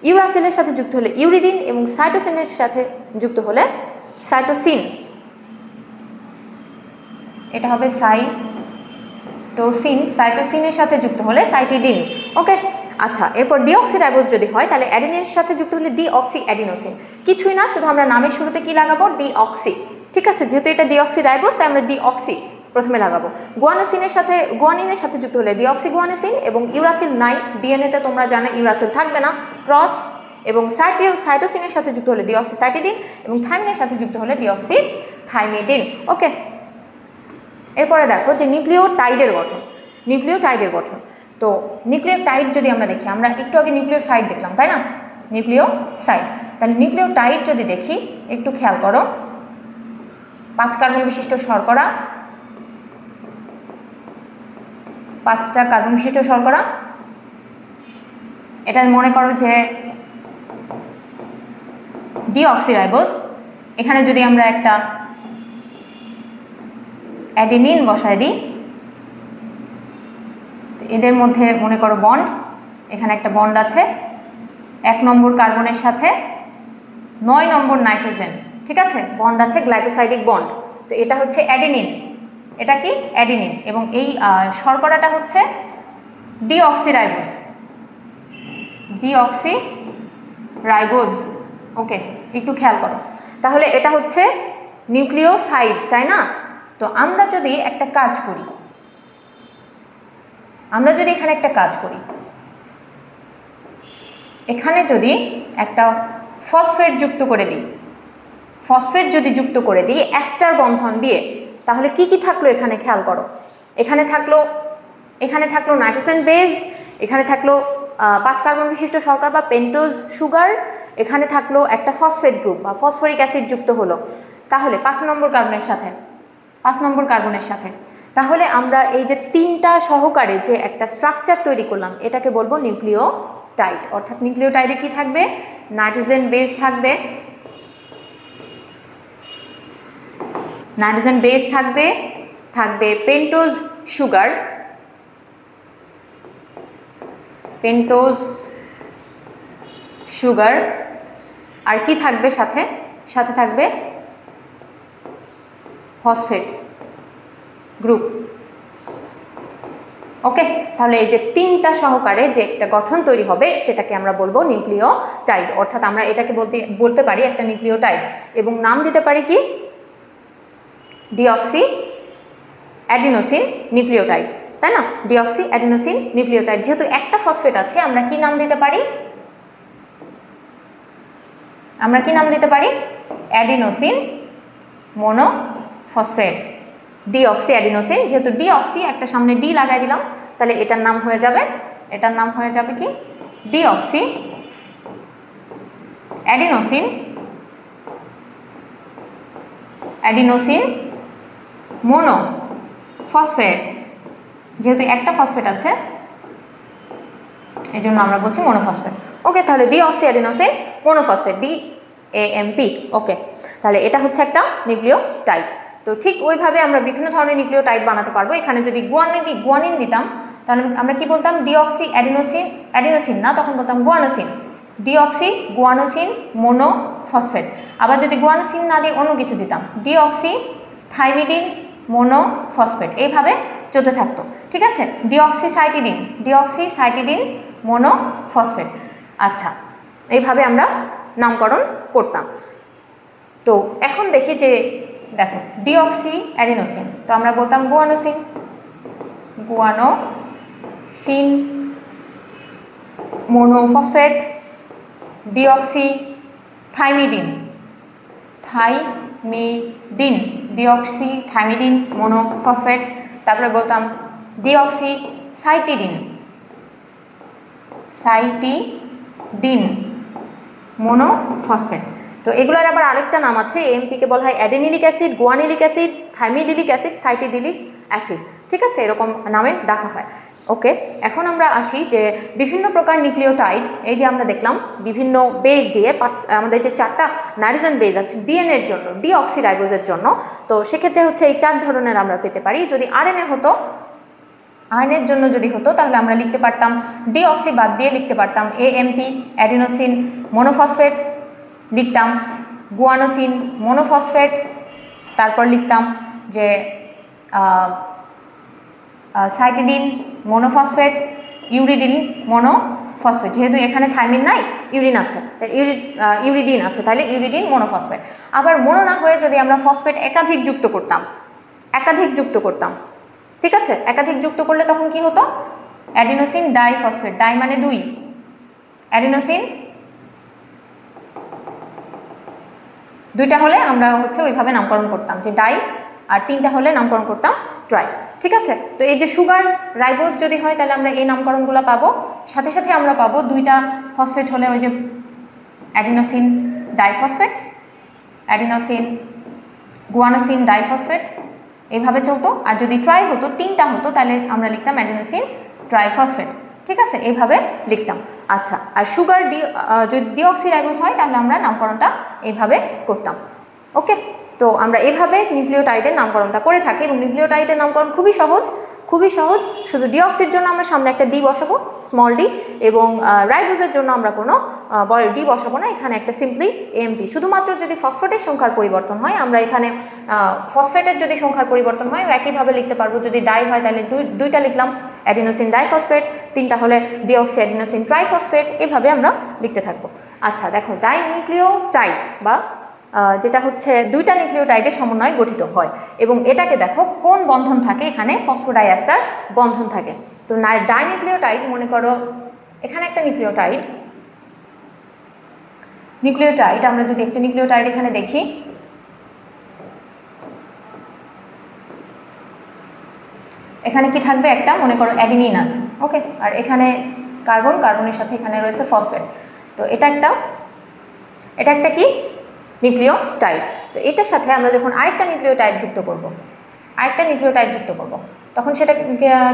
[SPEAKER 1] ইউরাসিলের সাথে যুক্ত হলে ইউরিডিন এবং সাইটোসিনের সাথে যুক্ত হলে সাইটোসিন। এটা হবে সাইটোসিন, সাইটোসিনের সাথে যুক্ত হলে সাইটিডিন। ওকে, আচ্ছা, এরপর ডিঅক্সিরাইবোজ যদি হয় তাহলে অ্যাডিনের সাথে যুক্ত হলে ডিঅক্সি অ্যাডিনোসিন। কিছুই না, শুধু আমরা নামের শুরুতে কি লাগাবো? ডিঅক্সি। ঠিক আছে, যেহেতু এটা ডিঅক্সিরাইবোজ তাই আমরা ডিঅক্সি প্রথমে লাগাবো। গুয়ানিনের সাথে যুক্ত হলে ডিঅক্সি গুয়ানোসিন এবং ইউরাসিল নাই, ডিএনএতে তোমরা জানো ইউরাসিল থাকবে না, ক্রস। এবং সাইটোসিনের সাথে যুক্ত হলে ডিঅক্সি সাইটিডিন এবং থাইমিনের সাথে যুক্ত হলে ডিঅক্সি থাইমিডিন। ওকে, এরপরে দেখো যে নিউক্লিওটাইডের গঠন। তো নিউক্লিওটাইড যদি আমরা দেখি, আমরা একটু আগে নিউক্লিওসাইড দেখলাম তাই না? নিউক্লিওসাইড, তাহলে নিউক্লিওটাইড যদি দেখি একটু খেয়াল করো, 5 কার্বন বিশিষ্ট শর্করা, 5টা কার্বন বিশিষ্ট শর্করা। এটা মনে করো যে ডিঅক্সিরাইবোজ। এখানে যদি আমরা একটা অ্যাডিনিন বসায় দিই, এদের মধ্যে মনে করো বন্ড, এখানে একটা বন্ড আছে 1 নম্বর কার্বনের সাথে 9 নম্বর নাইট্রোজেন। ঠিক আছে, বন্ড আছে, গ্লাইকোসাইডিক বন্ড। তো এটা হচ্ছে অ্যাডিনিন, এটা কি? অ্যাডিনিন। এবং এই শর্করাটা হচ্ছে ডিঅক্সিরাইবোজ। ওকে, একটু খেয়াল করো, তাহলে এটা হচ্ছে নিউক্লিওসাইড তাই না? তো আমরা যদি একটা কাজ করি, এখানে যদি একটা ফসফেট যুক্ত করে দিই, অ্যাস্টার বন্ধন দিয়ে, তাহলে কি কি থাকলো এখানে খেয়াল করো। এখানে থাকলো নাইট্রোজেন বেজ, এখানে থাকলো 5 কার্বন বিশিষ্ট শর্করা বা পেন্টোজ সুগার, এখানে থাকলো একটা ফসফেট গ্রুপ বা ফসফরিক অ্যাসিড যুক্ত হলো, তাহলে 5 নম্বর কার্বনের সাথে। তাহলে আমরা এই যে 3টা সহকারে যে একটা স্ট্রাকচার তৈরি করলাম, এটাকে বলবো নিউক্লিওটাইড। অর্থাৎ নিউক্লিওটাইডে কি থাকবে? নাইট্রোজেন বেস থাকবে পেন্টোজ সুগার, আর কি থাকবে সাথে থাকবে ফসফেট গ্রুপ। ওকে, তাহলে এই যে 3টা সহকারে যে একটা গঠন তৈরি হবে সেটাকে আমরা বলবো নিউক্লিওটাইড। অর্থাৎ আমরা এটাকে বলতে পারি একটা নিউক্লিওটাইড এবং নাম দিতে পারি কি? ডিঅক্সি অ্যাডিনোসিন নিউক্লিওটাইড, তাই না? Deoxy adenosine nucleotide. যেহেতু একটা ফসফেট আছে, আমরা কি নাম দিতে পারি? Adenosine monophosphate, deoxy adenosine. যেহেতু ডিঅক্সি, একটা সামনে ডি লাগাই দিলাম, তাহলে এটার নাম হয়ে যাবে কি? Deoxy adenosine monophosphate. যেহেতু একটা ফসফেট আছে এই জন্য আমরা বলছি মোনোফসফেট। ওকে, তাহলে ডিঅক্সি অ্যাডিনোসিন মোনোফসফেট, DAMP। ওকে, তাহলে এটা হচ্ছে একটা নিউক্লিওটাইড। তো ঠিক ওইভাবে আমরা বিভিন্ন ধরনের নিউক্লিওটাইড বানাতে পারবো। এখানে যদি গুয়ানিন দিতাম তাহলে আমরা কি বলতাম? ডিঅক্সি অ্যাডিনোসিন না, তখন বলতাম গুয়ানোসিন, ডিঅক্সি গুয়ানোসিন মোনোফসফেট। আবার যদি গুয়ানোসিন না দিয়ে অন্য কিছু দিতাম, ডিঅক্সি থাইমিডিন মোনোফসফেট, এইভাবে চলতে থাকতো। ঠিক আছে, ডিঅক্সি সাইটিডিন মোনোফসফেট। আচ্ছা, এইভাবে আমরা নামকরণ করতাম। তো এখন দেখি যে দেখো ডিঅক্সি অ্যাডিনোসিন, তো আমরা বলতাম guanosine মোনোফসফেট, deoxy thymidine deoxy thymidine মোনোফসফেট। তারপরে বলতাম ডিঅক্সি সাইটিডিন মোনোফসফেট। তো এগুলোর আবার আরেকটা নাম আছে, এএমপিকে বলা হয় অ্যাডেনিলিক অ্যাসিড, গুয়ানিলিক অ্যাসিড, থাইমিডিলিক অ্যাসিড, সাইটিডিলিক অ্যাসিড, ঠিক আছে, এরকম নামে ডাকা হয়। ওকে, এখন আমরা আসি যে বিভিন্ন প্রকার নিউক্লিওটাইড, এই যে আমরা দেখলাম বিভিন্ন বেস দিয়ে আমাদের যে 4টা নাইট্রোজেন বেস আছে ডিএনএর জন্য, ডিঅক্সিরাইবোজের জন্য, তো সেক্ষেত্রে হচ্ছে এই 4 ধরনের আমরা পেতে পারি। যদি আরএনএ হতো, আরএনএর জন্য যদি হতো তাহলে আমরা লিখতে পারতাম ডিঅক্সি বাদ দিয়ে লিখতে পারতাম এএমপি অ্যাডিনোসিন মোনোফসফেট, লিখতাম গুয়ানোসিন মোনোফসফেট, তারপর লিখতাম যে সাইটিডিন মোনোফসফেট, ইউরিডিন মোনোফসফেট, যেহেতু এখানে থাইমিন নাই ইউরিন আছে, ইউরিডিন আছে, তাহলে ইউরিডিন মোনোফসফেট। আবার মোনো না হয়ে যদি আমরা ফসফেট একাধিক যুক্ত করতাম, ঠিক আছে, একাধিক যুক্ত করলে তখন কি হতো, অ্যাডিনোসিন ডাইফসফেট, ডাই মানে 2, অ্যাডিনোসিন 2টা হলে আমরা হচ্ছে ওইভাবে নামকরণ করতাম যে ডাই, আর 3টা হলে নামকরণ করতাম ট্রাই, ঠিক আছে। তো এই যে সুগার রাইবোজ যদি হয় তাহলে আমরা এই নামকরণগুলো পাবো, সাথে সাথে আমরা পাবো 2টা ফসফেট হলে ওই যে adenosine diphosphate, adenosine guanosine diphosphate, এইভাবে চলতো। আর যদি ট্রাই হতো, 3টা হতো, তাহলে আমরা লিখতাম অ্যাডিনোসিন ট্রাইফসফেট, ঠিক আছে, এইভাবে লিখতাম। আচ্ছা, আর সুগার যদি ডিঅক্সিরাইবোজ হয় তাহলে আমরা নামকরণটা এইভাবে করতাম। ওকে, তো আমরা এভাবে নিউক্লিওটাইডের নামকরণটা করে থাকি, এবং নিউক্লিওটাইডের নামকরণ খুবই সহজ, শুধু ডিঅক্সির জন্য আমরা সামনে একটা ডি বসাবো, স্মল ডি, এবং রাইবোজের জন্য আমরা কোনো ডি বসাবো না, এখানে একটা সিম্পলি এএমপি। শুধুমাত্র যদি ফসফেটের সংখ্যার পরিবর্তন হয়, আমরা এখানে ফসফেটের যদি সংখ্যার পরিবর্তন হয় একইভাবে লিখতে পারবো। যদি ডাই হয় তাহলে 2টা লিখলাম অ্যাডিনোসিন ডাইফসফেট, 3টা হলে ডিঅক্সি অ্যাডিনোসিন ট্রাইফসফেট, এভাবে আমরা লিখতে থাকবো। আচ্ছা দেখো, ডাইনিউক্লিওটাইড বা যেটা হচ্ছে 2টা নিউক্লিওটাইডের সমন্বয়ে গঠিত হয়, এবং এটাকে দেখো কোন বন্ধন থাকে, এখানে ফসফোডাইএস্টার বন্ধন থাকে। তো ডাইনিউক্লিওটাইড, মনে করো এখানে একটা নিউক্লিওটাইড, আমরা যদি একটা নিউক্লিওটাইড এখানে দেখি, এখানে কি থাকবে, একটা মনে করো অ্যাডিনিন আছে, ওকে, আর এখানে কার্বনের সাথে এখানে রয়েছে ফসফেট। তো এটা একটা কি নিউক্লিওটাইড। তো এটার সাথে আমরা যখন আরেকটা নিউক্লিওটাইড যুক্ত করব, তখন সেটা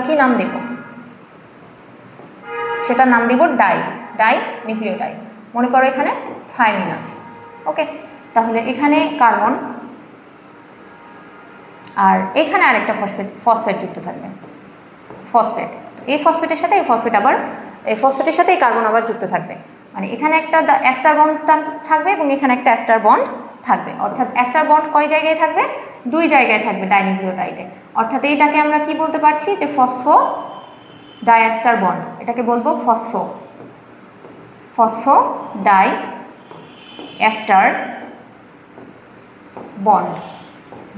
[SPEAKER 1] কি নাম দেব, সেটার নাম দিব ডাই নিউক্লিওটাইড। মনে করো এখানে থাইমিন আছে, ওকে, তাহলে এখানে কার্বন আর এখানে আরেকটা ফসফেট যুক্ত থাকবে, ফসফেট। এই ফসফেটের সাথে এই ফসফেট আবার, এই ফসফেটের সাথে এই কার্বন আবার যুক্ত থাকবে, মানে এখানে একটা অ্যাস্টার বন্ড থাকবে এবং এখানে একটা অ্যাস্টার বন্ড থাকবে, অর্থাৎ অ্যাস্টার বন্ড কয় জায়গায় থাকবে, 2 জায়গায় থাকবে ডাইনিউক্লিওটাইডে। অর্থাৎ এইটাকে আমরা কি বলতে পারছি যে ফসফো ডাইএস্টার বন্ড, এটাকে বলবো ফসফো ডাই এস্টার বন্ড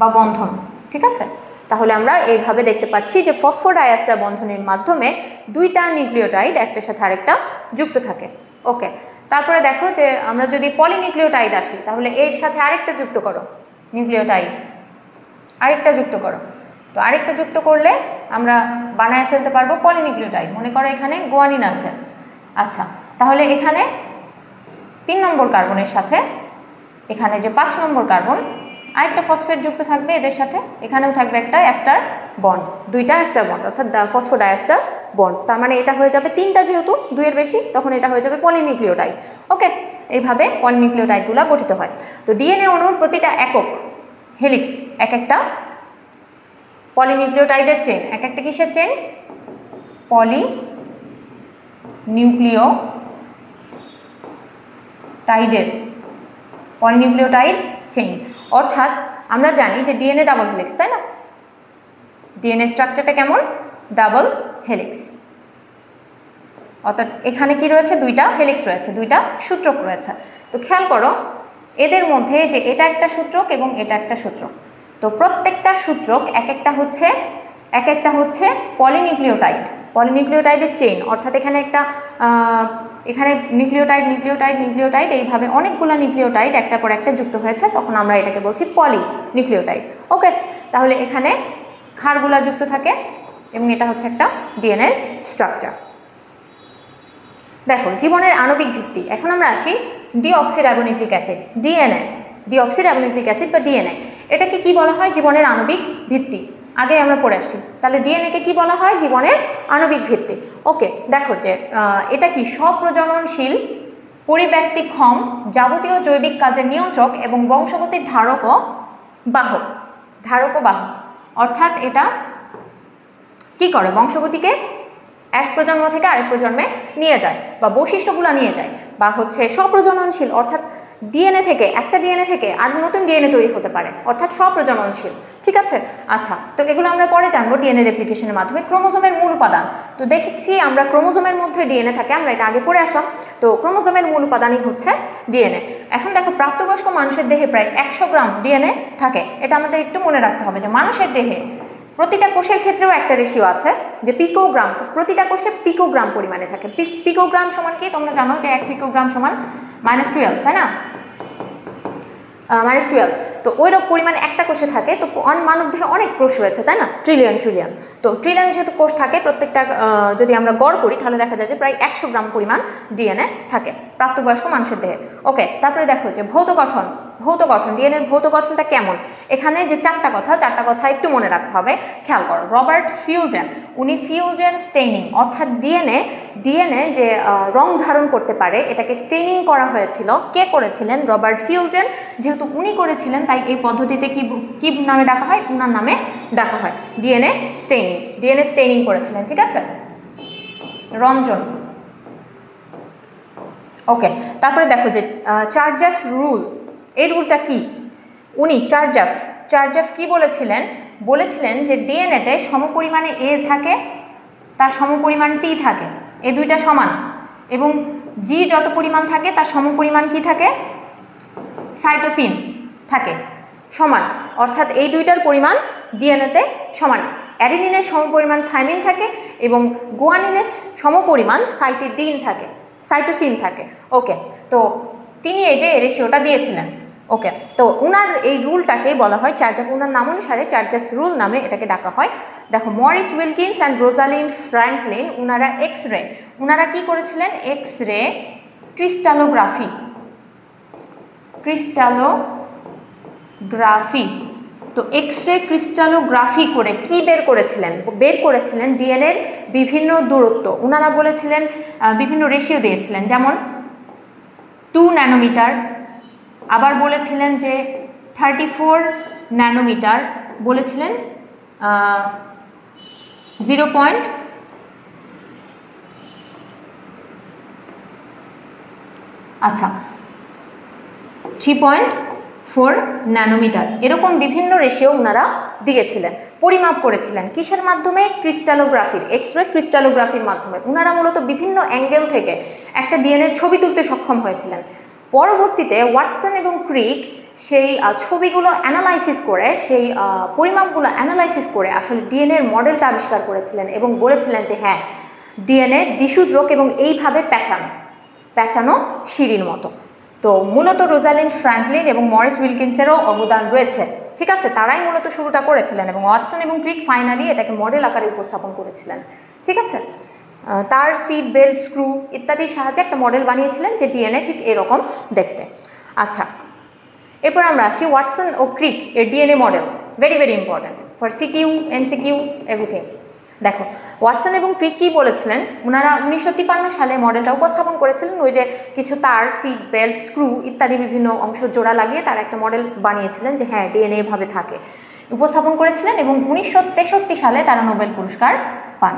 [SPEAKER 1] বা বন্ধন, ঠিক আছে। তাহলে আমরা এইভাবে দেখতে পাচ্ছি যে ফসফোডাইএস্টার বন্ধনের মাধ্যমে 2টা নিউক্লিওটাইড একটার সাথে আরেকটা যুক্ত থাকে। ওকে, তারপরে দেখো যে আমরা যদি পলিনিউক্লিওটাইড আসি, তাহলে এর সাথে আরেকটা যুক্ত করো নিউক্লিওটাইড, আরেকটা যুক্ত করো। তো আরেকটা যুক্ত করলে আমরা বানায় ফেলতে পারবো পলিনিউক্লিওটাইড। মনে করো এখানে গুয়ানিন আছে, আচ্ছা, তাহলে এখানে 3 নম্বর কার্বনের সাথে এখানে যে 5 নম্বর কার্বন, আরেকটা ফসফেট যুক্ত থাকবে এদের সাথে, এখানেও থাকবে একটা অ্যাস্টার বন্ড, 2টা অ্যাস্টার বন্ড, অর্থাৎ ফসফোডাইএস্টার বন্ড। তার মানে এটা হয়ে যাবে 3টা, যেহেতু 2 এর বেশি, তখন এটা হয়ে যাবে পলিনিউক্লিওটাইড। ওকে, এইভাবে পলিনিউক্লিওটাইডগুলো গঠিত হয়। তো ডিএনএ অণুর প্রতিটা একক হেলিক্স এক একটা পলিনিউক্লিওটাইডের চেন, এক একটা কিসের চেন, পলিনিউক্লিওটাইড চেইন। অর্থাৎ আমরা জানি যে ডিএনএ ডাবল হেলিক্স, তাই না, ডিএনএ স্ট্রাকচারটা কেমন, ডাবল হেলিক্স। অর্থাৎ এখানে কি রয়েছে, 2টা হেলিক্স রয়েছে, 2টা সূত্রক রয়েছে। তো খেয়াল করো এদের মধ্যে যে এটা একটা সূত্রক এবং এটা একটা সূত্রক। তো প্রত্যেকটা সূত্রক এক একটা হচ্ছে পলিনিউক্লিওটাইডের চেইন, অর্থাৎ এখানে একটা এখানে নিউক্লিওটাইড এইভাবে অনেকগুলো নিউক্লিওটাইড একটার পর একটা যুক্ত হয়েছে, তখন আমরা এটাকে বলছি পলিনিউক্লিওটাইড। ওকে, তাহলে এখানে ক্ষারগুলা যুক্ত থাকে এবং এটা হচ্ছে একটা ডিএনএ স্ট্রাকচার। দেখো জীবনের আণবিক ভিত্তি, এখন আমরা আসি deoxyribonucleic acid, DNA, deoxyribonucleic acid বা ডিএনএ। এটাকে কি বলা হয়? জীবনের আণবিক ভিত্তি। আগে আমরা পড়ে আসছি। তাহলে ডিএনএকে কি বলা হয়? জীবনের আণবিক ভিত্তি। ওকে, দেখো যে এটা কি স্বপ্রজননশীল, পরিব্যক্তিক্ষম, যাবতীয় জৈবিক কাজের নিয়ন্ত্রক এবং বংশগতির ধারক ও বাহক। ধারক ও বাহক অর্থাৎ এটা কি করে? বংশগতিকে এক প্রজন্ম থেকে আরেক প্রজন্মে নিয়ে যায় বা বৈশিষ্ট্যগুলো নিয়ে যায়, বা হচ্ছে স্বপ্রজননশীল অর্থাৎ ডিএনএ থেকে, একটা ডিএনএ থেকে আর নতুন ডিএনএ তৈরি হতে পারে, অর্থাৎ স্বপ্রজননশীল। ঠিক আছে, আচ্ছা, তো এগুলো আমরা পরে জানবো ডিএনএ রেপ্লিকেশনের মাধ্যমে। ক্রোমোজোমের মূল উপাদান, তো দেখেছি আমরা ক্রোমোজোমের মধ্যে ডিএনএ থাকে, আমরা এটা আগে পড়ে আসলাম। তো ক্রোমোজোমের মূল উপাদানই হচ্ছে ডিএনএ। এখন দেখো প্রাপ্তবয়স্ক মানুষের দেহে প্রায় 100 গ্রাম ডিএনএ থাকে। এটা আমাদের একটু মনে রাখতে হবে যে মানুষের দেহে প্রতিটা কোষের ক্ষেত্রেও একটা রেশিও আছে যে পিকোগ্রাম, প্রতিটা কোষে পিকোগ্রাম পরিমাণে থাকে। পিকোগ্রাম সমান কি তোমরা জানো যে 1 পিকোগ্রাম সমান -12, তাই না? -12। তো ওই রকম পরিমাণ একটা কোষে থাকে। তো মানব দেহে অনেক কোষ রয়েছে, তাই না? ট্রিলিয়ন। তো ট্রিলিয়ন যেহেতু কোষ থাকে, প্রত্যেকটা যদি আমরা গড় করি তাহলে দেখা যায় যে প্রায় 100 গ্রাম পরিমাণ ডিএনএ থাকে প্রাপ্তবয়স্ক মানুষের দেহে। ওকে, তারপরে দেখো যে ভৌত গঠন, ডিএনএর ভৌত গঠনটা কেমন? এখানে যে চারটা কথা একটু মনে রাখতে হবে, খেয়াল করো। রবার্ট ফিউজেন, উনি ফিউজেন স্টেইনিং অর্থাৎ ডিএনএ যে রং ধারণ করতে পারে এটাকে স্টেইনিং করা হয়েছিল। কে করেছিলেন? Robert fusion. যেহেতু উনি করেছিলেন তাই এই পদ্ধতিতে কি নামে ডাকা হয়? উনার নামে ডাকা হয়। ডিএনএ স্টেইনিং করেছিলেন। ঠিক আছে, রঞ্জন। ওকে, তারপরে দেখো যে চার্জাস রুল, এই রুলটা কি? উনি চার্জাফ কি বলেছিলেন? যে ডিএনএতে সমপরিমাণে এ থাকে, তার সমপরিমাণ টি থাকে, এই দুইটা সমান, এবং জি যত পরিমাণ থাকে তার সমপরিমাণ কি থাকে? সাইটোসিন থাকে, সমান। অর্থাৎ এই দুইটার পরিমাণ ডিএনএতে সমান। অ্যাডিনিনের সমপরিমাণ থাইমিন থাকে এবং গুয়ানিনের সমপরিমাণ সাইটোসিন থাকে। ওকে, তো তিনি এই যে রেশিওটা দিয়েছিলেন। ওকে, তো উনার এই রুলটাকে বলা হয় চার্জাস, উনার নাম অনুসারে চার্জাস রুল নামে এটাকে ডাকা হয়। দেখো Maurice Wilkins and Rosalind Franklin, উনারা কি করেছিলেন? এক্সরে ক্রিস্টালোগ্রাফি তো এক্সরে ক্রিস্টালোগ্রাফি করে কি বের করেছিলেন? ডিএনএর বিভিন্ন দূরত্ব। উনারা বলেছিলেন, বিভিন্ন রেশিও দিয়েছিলেন, যেমন 2 ন্যানোমিটার, আবার বলেছিলেন যে 34 ন্যানোমিটার, বলেছিলেন 3.4 ন্যানোমিটার, এরকম বিভিন্ন রেশিও ওনারা দিয়েছিলেন, পরিমাপ করেছিলেন। কিসের মাধ্যমে? এক্সরে ক্রিস্টালোগ্রাফির মাধ্যমে। ওনারা মূলত বিভিন্ন অ্যাঙ্গেল থেকে একটা ডিএনএর ছবি তুলতে সক্ষম হয়েছিলেন। পরবর্তীতে ওয়াটসন এবং ক্রিক সেই ছবিগুলো অ্যানালাইসিস করে, সেই পরিমাপগুলো অ্যানালাইসিস করে আসলে ডিএনএর মডেলটা আবিষ্কার করেছিলেন এবং বলেছিলেন যে হ্যাঁ, ডিএনএ দ্বিসূত্রক এবং এইভাবে প্যাঁচানো সিঁড়ির মতো। তো মূলত রোজালিন্ড ফ্র্যাঙ্কলিন এবং মরিস উইলকিন্সেরও অবদান রয়েছে। ঠিক আছে, তারাই মূলত শুরুটা করেছিলেন এবং ওয়াটসন এবং ক্রিক ফাইনালি এটাকে মডেল আকারে উপস্থাপন করেছিলেন। ঠিক আছে, তার সিট বেল্ট, স্ক্রু ইত্যাদির সাহায্যে একটা মডেল বানিয়েছিলেন যে ডিএনএ ঠিক এরকম দেখতে। আচ্ছা, এরপর আমরা আসি ওয়াটসন ও ক্রিক এর DNA model, very important for CQ, MCQ, everything. দেখো ওয়াটসন এবং ক্রিক কি বলেছিলেন? ওনারা 1953 সালে মডেলটা উপস্থাপন করেছিলেন। ওই যে কিছু তার, সিট বেল্ট, স্ক্রু ইত্যাদি বিভিন্ন অংশ জোড়া লাগিয়ে তার একটা মডেল বানিয়েছিলেন যে হ্যাঁ, ডিএনএ এভাবে থাকে, উপস্থাপন করেছিলেন এবং 1963 সালে তারা নোবেল পুরস্কার পান।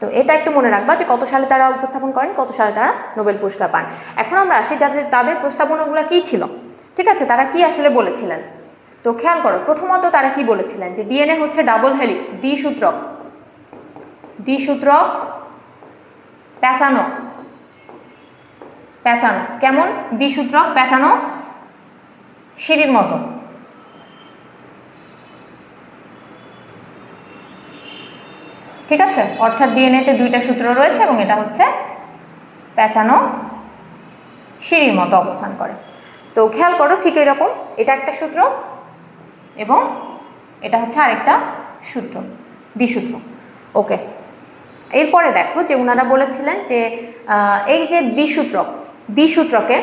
[SPEAKER 1] তো এটা একটু মনে রাখবা যে কত সালে তারা উপস্থাপন করেন, কত সালে তারা নোবেল পুরস্কার পান। এখন আমরা আসি তাদের প্রস্তাবনাগুলো কী ছিল। ঠিক আছে, তারা কি আসলে বলেছিলেন? তো খেয়াল করো, প্রথমত তারা কি বলেছিলেন? যে ডিএনএ হচ্ছে ডাবল হেলিক্স, দ্বিসূত্রক প্যাঁচানো। কেমন? দ্বিসূত্রক প্যাঁচানো সিঁড়ির মতো। ঠিক আছে, অর্থাৎ ডিএনএতে 2টা সূত্র রয়েছে এবং এটা হচ্ছে প্যাঁচানো সিঁড়ির মতো অবস্থান করে। তো খেয়াল করো, ঠিক এরকম এটা একটা সূত্র এবং এটা হচ্ছে আরেকটা সূত্র, দ্বিসূত্র। ওকে, এরপরে দেখো যে ওনারা বলেছিলেন যে এই যে দ্বিসূত্রকে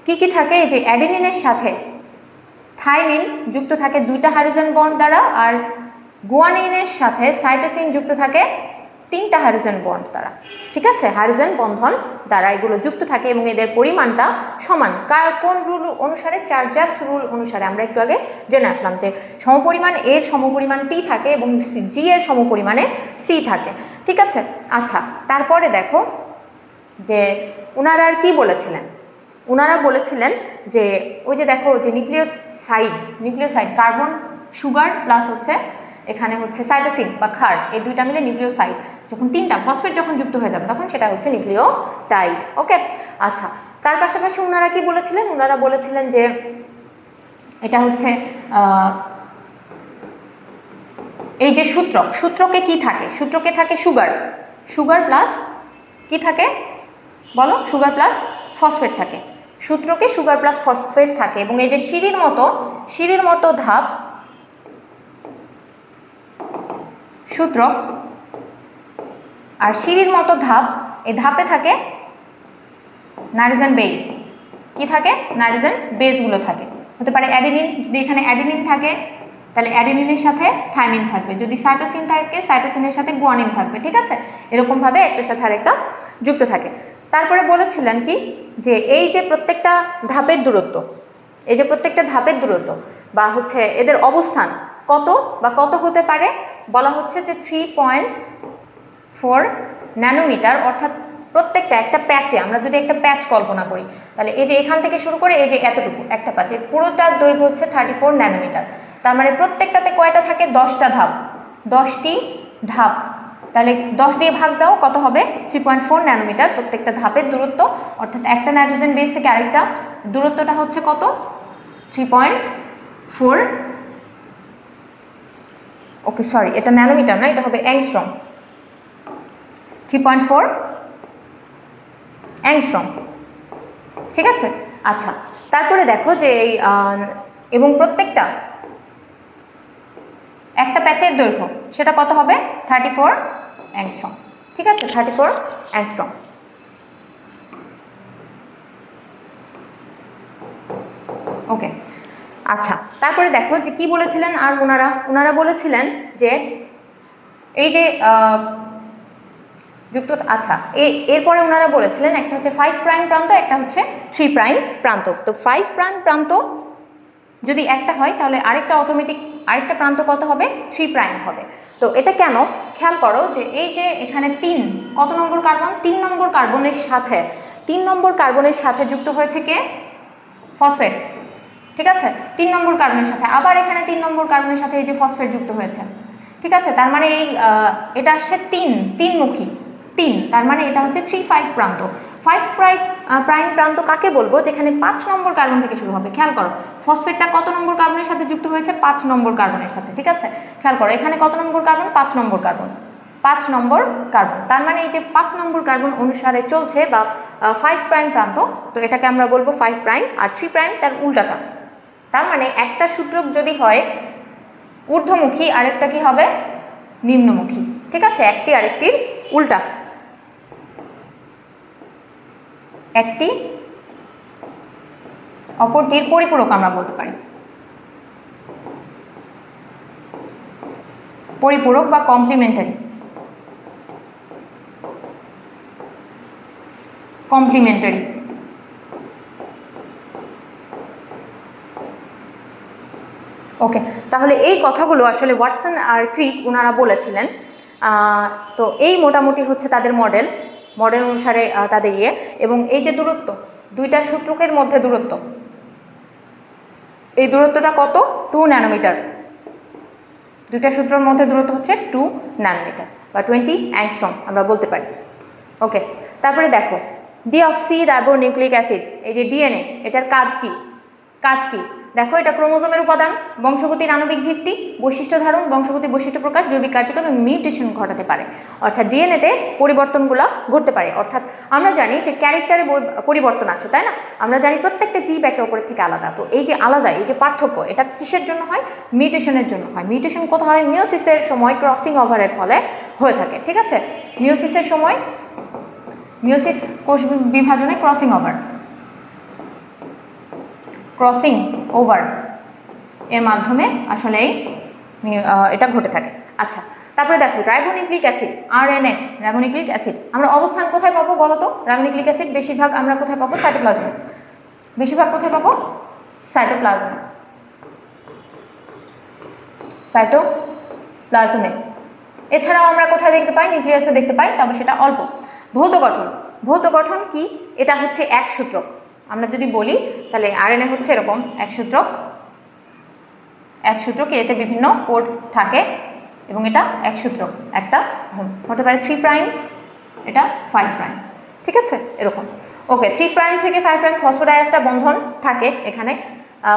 [SPEAKER 1] কি কি থাকে, এই যে অ্যাডেনিনের সাথে থাইমিন যুক্ত থাকে 2টা হাইড্রোজেন বন্ড দ্বারা, আর গুয়ানিনের সাথে সাইটোসিন যুক্ত থাকে 3টা হাইড্রোজেন বন্ড দ্বারা। ঠিক আছে, হাইড্রোজেন বন্ধন দ্বারা এগুলো যুক্ত থাকে এবং এদের পরিমাণটা সমান। কোন রুল অনুসারে? চার্জার্স রুল অনুসারে। আমরা একটু আগে জেনে আসলাম যে সমপরিমাণ এর সমপরিমাণ টি থাকে এবং জি এর সমপরিমাণে সি থাকে। ঠিক আছে, আচ্ছা তারপরে দেখো যে ওনারা আর কি বলেছিলেন। ওনারা বলেছিলেন যে ওই যে দেখো যে নিউক্লিওসাইড কার্বন সুগার প্লাস হচ্ছে এখানে হচ্ছে সাইটোসিন বা ক্ষার, এই দুইটা মিলে নিউক্লিওসাইড, যখন 3টা ফসফেট যখন যুক্ত হয়ে যাবে তখন সেটা হচ্ছে নিউক্লিওটাইড। ওকে, আচ্ছা তার পাশাপাশি ওনারা কি বলেছিলেন? ওনারা বলেছিলেন যে এটা হচ্ছে এই যে সূত্রকে কি থাকে? সূত্রকে থাকে সুগার প্লাস কি থাকে বলো? সুগার প্লাস ফসফেট থাকে। সূত্রকে সুগার প্লাস ফসফেট থাকে এবং এই যে সিঁড়ির মতো ধাপ সূত্রক আর সিঁড়ির মতো ধাপ, এই ধাপে থাকে নাইট্রোজেন বেস। কি থাকে? নাইট্রোজেন বেসগুলো থাকে। হতে পারে অ্যাডেনিন, যদি এখানে অ্যাডেনিন থাকে তাহলে অ্যাডেনিনের সাথে থাইমিন থাকবে, যদি সাইটোসিন থাকে সাইটোসিনের সাথে গুয়ানিন থাকবে। ঠিক আছে, এরকমভাবে একটার সাথে আরেকটা যুক্ত থাকে। তারপরে বলেছিলেন কি যে এই যে প্রত্যেকটা ধাপের দূরত্ব বা হচ্ছে এদের অবস্থান কত হতে পারে, বলা হচ্ছে যে 3.4 ন্যানোমিটার। অর্থাৎ প্রত্যেকটা একটা প্যাচে, আমরা যদি একটা প্যাচ কল্পনা করি তাহলে এই যে এখান থেকে শুরু করে এই যে এতটুকু একটা প্যাচে পুরোটার দৈর্ঘ্য হচ্ছে 34 ন্যানোমিটার। তার মানে প্রত্যেকটাতে কয়টা থাকে? 10টা ধাপ, 10টি ধাপ। তাহলে 10 দিয়ে ভাগ দাও, কত হবে? 3.4 ন্যানোমিটার প্রত্যেকটা ধাপের দূরত্ব। অর্থাৎ একটা নাইট্রোজেন বেস থেকে আরেকটা দূরত্বটা হচ্ছে কত? 3.4। ওকে সরি, এটা ন্যানোমিটার না, এটা হবে অ্যাংস্ট্রম। 3.4 অ্যাংস্ট্রম। ঠিক আছে, আচ্ছা তারপরে দেখো যে এই এবং প্রত্যেকটা একটা প্যাচের দৈর্ঘ্য সেটা কত হবে? 34 অ্যাংস্ট্রম। ঠিক আছে, 34 অ্যাংস্ট্রম। ওকে, আচ্ছা তারপরে দেখো যে কি বলেছিলেন আর ওনারা বলেছিলেন যে এই যে যুক্ত, আচ্ছা এরপরে ওনারা বলেছিলেন একটা হচ্ছে 5 প্রাইম প্রান্ত, একটা হচ্ছে 3 প্রাইম প্রান্ত। তো 5 প্রাইম প্রান্ত যদি একটা হয় তাহলে আরেকটা প্রান্ত কত হবে? 3 প্রাইম হবে। তো এটা কেন? খেয়াল করো যে এই যে এখানে 3 কত নম্বর কার্বন? 3 নম্বর কার্বনের সাথে যুক্ত হয়েছে কে? ফসফেট। ঠিক আছে, 3 নম্বর কার্বনের সাথে, আবার এখানে 3 নম্বর কার্বনের সাথে এই যে ফসফেট যুক্ত হয়েছে। ঠিক আছে, তার মানে এই এটা আসছে তিনমুখী 3, তার মানে এটা হচ্ছে 3-5 প্রান্ত। 5 প্রাইম প্রান্ত কাকে বলবো? যেখানে 5 নম্বর কার্বন থেকে শুরু হবে। খেয়াল করো ফসফেটটা কত নম্বর কার্বনের সাথে যুক্ত হয়েছে? 5 নম্বর কার্বনের সাথে। ঠিক আছে, খেয়াল করো এখানে কত নম্বর কার্বন? 5 নম্বর কার্বন। তার মানে এই যে 5 নম্বর কার্বন অনুসারে চলছে বা 5 প্রাইম প্রান্ত, তো এটাকে আমরা বলবো 5 প্রাইম। আর 3 প্রাইম তার উল্টাটা। তার মানে একটা সূত্রক যদি হয় ঊর্ধ্বমুখী, আরেকটা কি হবে? নিম্নমুখী। ঠিক আছে, একটি আরেকটির উল্টা, একটি অপরটির পরিপূরক আমরা বলতে পারি, পরিপূরক বা কমপ্লিমেন্টারি। ওকে, তাহলে এই কথাগুলো আসলে ওয়াটসন আর ক্রিক ওনারা বলেছিলেন। তো এই মোটামুটি হচ্ছে তাদের মডেল অনুসারে তাদের এবং এই যে দূরত্ব, দুইটা সূত্রকের মধ্যে দূরত্ব, এই দূরত্বটা কত? 2 ন্যানোমিটার। দুইটা সূত্রের মধ্যে দূরত্ব হচ্ছে 2 ন্যানোমিটার বা 20 অ্যাংস্ট্রম আমরা বলতে পারি। ওকে, তারপরে দেখো ডিঅক্সিরাইবোনিউক্লিক অ্যাসিড, এই যে ডিএনএ, এটার কাজ কি? দেখো এটা ক্রোমোজোমের উপাদান, বংশগতির আণবিক ভিত্তি, বৈশিষ্ট্য ধারণ, বংশগতি বৈশিষ্ট্য প্রকাশ, জৈবিক কার্যক্রম এবং মিউটেশন ঘটাতে পারে। অর্থাৎ ডিএনএতে পরিবর্তনগুলো ঘটতে পারে। অর্থাৎ আমরা জানি যে ক্যারেক্টারে পরিবর্তন আসে, তাই না? আমরা জানি প্রত্যেকটা জীব একে অপরের থেকে আলাদা। তো এই যে আলাদা, এই যে পার্থক্য, এটা কিসের জন্য হয়? মিউটেশনের জন্য হয়। মিউটেশন কোথায় হয়? মিওসিসের সময় ক্রসিং ওভারের ফলে হয়ে থাকে। ঠিক আছে, মিওসিসের সময়, মিওসিস কোষ বিভাজনে ক্রসিং ওভার। ক্রসিং ওভার এর মাধ্যমে আসলে এটা ঘটে থাকে। আচ্ছা, তারপরে দেখো ribonucleic acid RNA, ribonucleic acid আমরা অবস্থান কোথায় পাবো বলো তো? রাইবোনিউক্লিক অ্যাসিড বেশিরভাগ আমরা কোথায় পাবো? সাইটোপ্লাজমে। বেশিরভাগ কোথায় পাবো? সাইটোপ্লাজমে, সাইটোপ্লাজমে। এছাড়াও আমরা কোথায় দেখতে পাই? নিউক্লিয়াসে দেখতে পাই, তবে সেটা অল্প। ভৌত গঠন, ভৌত গঠন কি? এটা হচ্ছে এক সূত্রক। আমরা যদি বলি তাহলে আরএনএ হচ্ছে এরকম এক সূত্রক, এক সূত্রক, এতে বিভিন্ন কোড থাকে এবং এটা এক সূত্রক, একটা হতে পারে 3 প্রাইম, এটা 5 প্রাইম, ঠিক আছে এরকম। ওকে, 3 প্রাইম থেকে 5 প্রাইম ফসফোডাইএস্টার বন্ধন থাকে এখানে,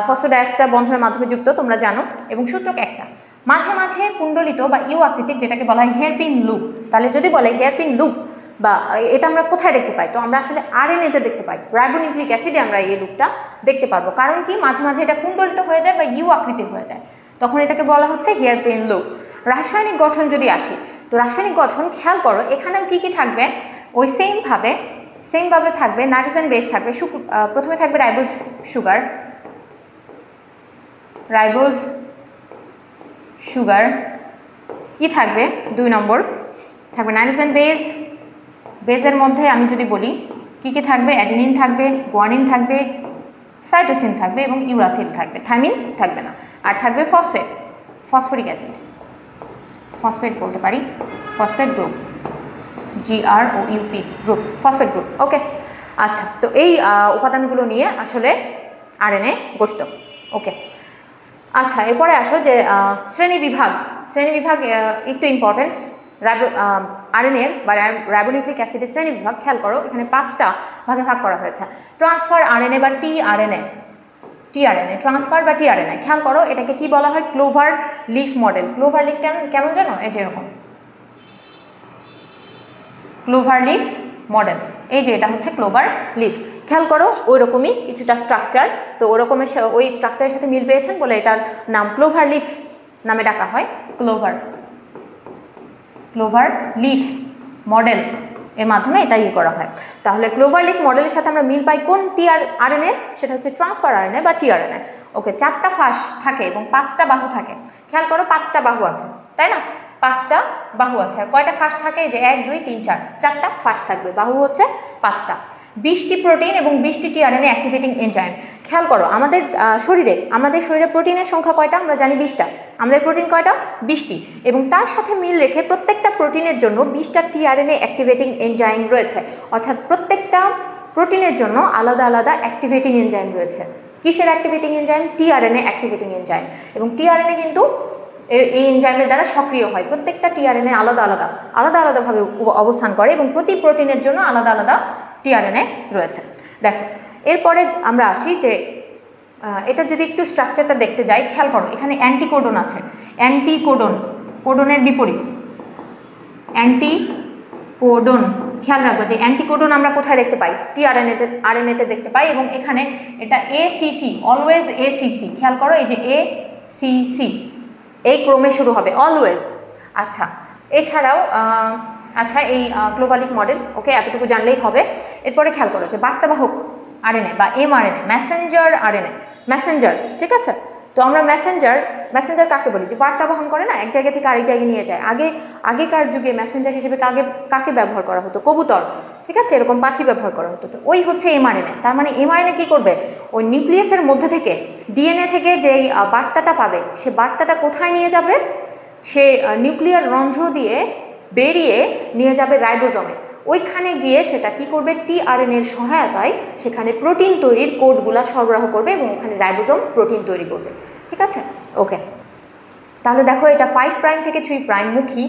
[SPEAKER 1] ফসফোডাইএস্টার বন্ধনের মাধ্যমে যুক্ত, তোমরা জানো, এবং সূত্রক একটা। মাঝে মাঝে কুণ্ডলিত বা ইউ আকৃতির, যেটাকে বলা হয় হেয়ারপিন লুপ। তাহলে যদি বলে হেয়ারপিন লুপ বা এটা আমরা কোথায় দেখতে পাই? তো আমরা আসলে আরএনএতে দেখতে পাই, রাইবোনিউক্লিক অ্যাসিডে আমরা এই লুপটা দেখতে পারবো। কারণ কি? মাঝে মাঝে এটা কুণ্ডলিত হয়ে যায় বা ইউ আকৃতির হয়ে যায়, তখন এটাকে বলা হচ্ছে হেয়ারপিন লুপ। রাসায়নিক গঠন যদি আসি, তো রাসায়নিক গঠন খেয়াল করো এখানেও কি কি থাকবে? ওই সেমভাবে থাকবে, নাইট্রোজেন বেস থাকবে, প্রথমে থাকবে রাইবোজ সুগার, রাইবোজ সুগার, কি থাকবে 2 নম্বর থাকবে নাইট্রোজেন বেস। বেসের মধ্যে আমি যদি বলি কি কি থাকবে? অ্যাডিনিন থাকবে, গুয়ানিন থাকবে, সাইটোসিন থাকবে এবং ইউরাসিল থাকবে, থাইমিন থাকবে না। আর থাকবে ফসফেট, ফসফরিক অ্যাসিড, ফসফেট বলতে পারি, phosphate group, GROUP group, phosphate group. Okay, আচ্ছা, তো এই উপাদানগুলো নিয়ে আসলে আরএনএ গঠিত। ওকে, আচ্ছা, এরপরে আসো যে শ্রেণীবিভাগ একটু ইম্পর্টেন্ট। আরএনএ বা রাইবোনিউক্লিক অ্যাসিডের শ্রেণীবিভাগ খেয়াল করো, এখানে 5টা ভাগে ভাগ করা হয়েছে। ট্রান্সফার আরএনএ বা টিআরএনএ, ট্রান্সফার বা টিআরএনএ। খেয়াল করো এটাকে কি বলা হয়? Clover leaf model. Clover leaf কেমন জানো? এই যে এরকম ক্লোভার লিফ মডেল, এই যে এটা হচ্ছে ক্লোভার লিফ। খেয়াল করো ওই রকমই কিছুটা স্ট্রাকচার, তো ওরকমের ওই স্ট্রাকচারের সাথে মিল পেয়েছেন বলে এটার নাম ক্লোভার লিফ নামে ডাকা হয়। ক্লোভার লিফ মডেল এর মাধ্যমে এটা করা হয়। তাহলে ক্লোভার লিফ মডেলের সাথে আমরা মিল পাই কোন টিআরএনএ? সেটা হচ্ছে ট্রান্সফার আরএনএ বা টিআরএনএ। ওকে, 4টা ফাঁস থাকে এবং 5টা বাহু থাকে। খেয়াল করো 5টা বাহু আছে, তাই না? 5টা বাহু আছে। আর কয়টা ফাঁস থাকে? যে 1 2 3 4, 4টা ফাঁস থাকবে, বাহু হচ্ছে 5টা। 20টি প্রোটিন এবং 20টি টিআরএনএ অ্যাক্টিভেটিং এনজাইম। খেয়াল করো আমাদের শরীরে প্রোটিনের সংখ্যা কয়টা? আমরা জানি 20টা। আমাদের প্রোটিন কয়টা? 20টি। এবং তার সাথে মিল রেখে প্রত্যেকটা প্রোটিনের জন্য 20টা টিআরএনএ অ্যাক্টিভেটিং এনজাইম রয়েছে। অর্থাৎ প্রত্যেকটা প্রোটিনের জন্য আলাদা আলাদা অ্যাক্টিভেটিং এনজাইম রয়েছে। কিসের activating enzyme? TRNA activating enzyme. এবং টিআরএনএ কিন্তু এই এনজাইমের দ্বারা সক্রিয় হয়। প্রত্যেকটা টিআরএনএ আলাদাভাবে অবস্থান করে এবং প্রতি প্রোটিনের জন্য আলাদা আলাদা টিআরএনএ রয়েছে। দেখো এরপরে আমরা আসি যে এটা যদি একটু স্ট্রাকচারটা দেখতে যাই, খেয়াল করো এখানে অ্যান্টিকোডন আছে। কোডনের বিপরীত অ্যান্টিকোডন। খেয়াল রাখবো যে অ্যান্টিকোডন আমরা কোথায় দেখতে পাই? আরএনএতে দেখতে পাই। এবং এখানে এটা এসিসি, অলওয়েজ এসিসি। খেয়াল করো এই যে এসিসি এই ক্রমে শুরু হবে অলওয়েজ। আচ্ছা, এছাড়াও আচ্ছা এই ক্লোভার লিফ মডেল, ওকে, এতটুকু জানলেই হবে। এরপরে খেয়াল করো যে বার্তাবাহক আরএনএ বা এমআরএনএ, মেসেঞ্জার আরএনএ, মেসেঞ্জার, ঠিক আছে? তো আমরা মেসেঞ্জার কাকে বলি? যে বার্তা বহন করে না, এক জায়গা থেকে আরেক জায়গায় নিয়ে যায়। আগেকার যুগে মেসেঞ্জার হিসেবে কাকে ব্যবহার করা হতো? কবুতর, ঠিক আছে, এরকম পাখি ব্যবহার করা হতো। তো ওই হচ্ছে এমআরএনএ। তার মানে এমআরএনএ কি করবে? ওই নিউক্লিয়াসের মধ্যে থেকে ডিএনএ থেকে যে বার্তাটা পাবে, সে বার্তাটা কোথায় নিয়ে যাবে? সে নিউক্লিয়ার রন্ধ্র দিয়ে বেরিয়ে নিয়ে যাবে রাইবোজোমে। ওইখানে গিয়ে সেটা কি করবে? টিআরএনএর সহায়তায় সেখানে প্রোটিন তৈরির কোডগুলা সরবরাহ করবে এবং ওখানে রাইবোজোম প্রোটিন তৈরি করবে, ঠিক আছে? ওকে, তাহলে দেখো এটা 5 প্রাইম থেকে 3 প্রাইম মুখী,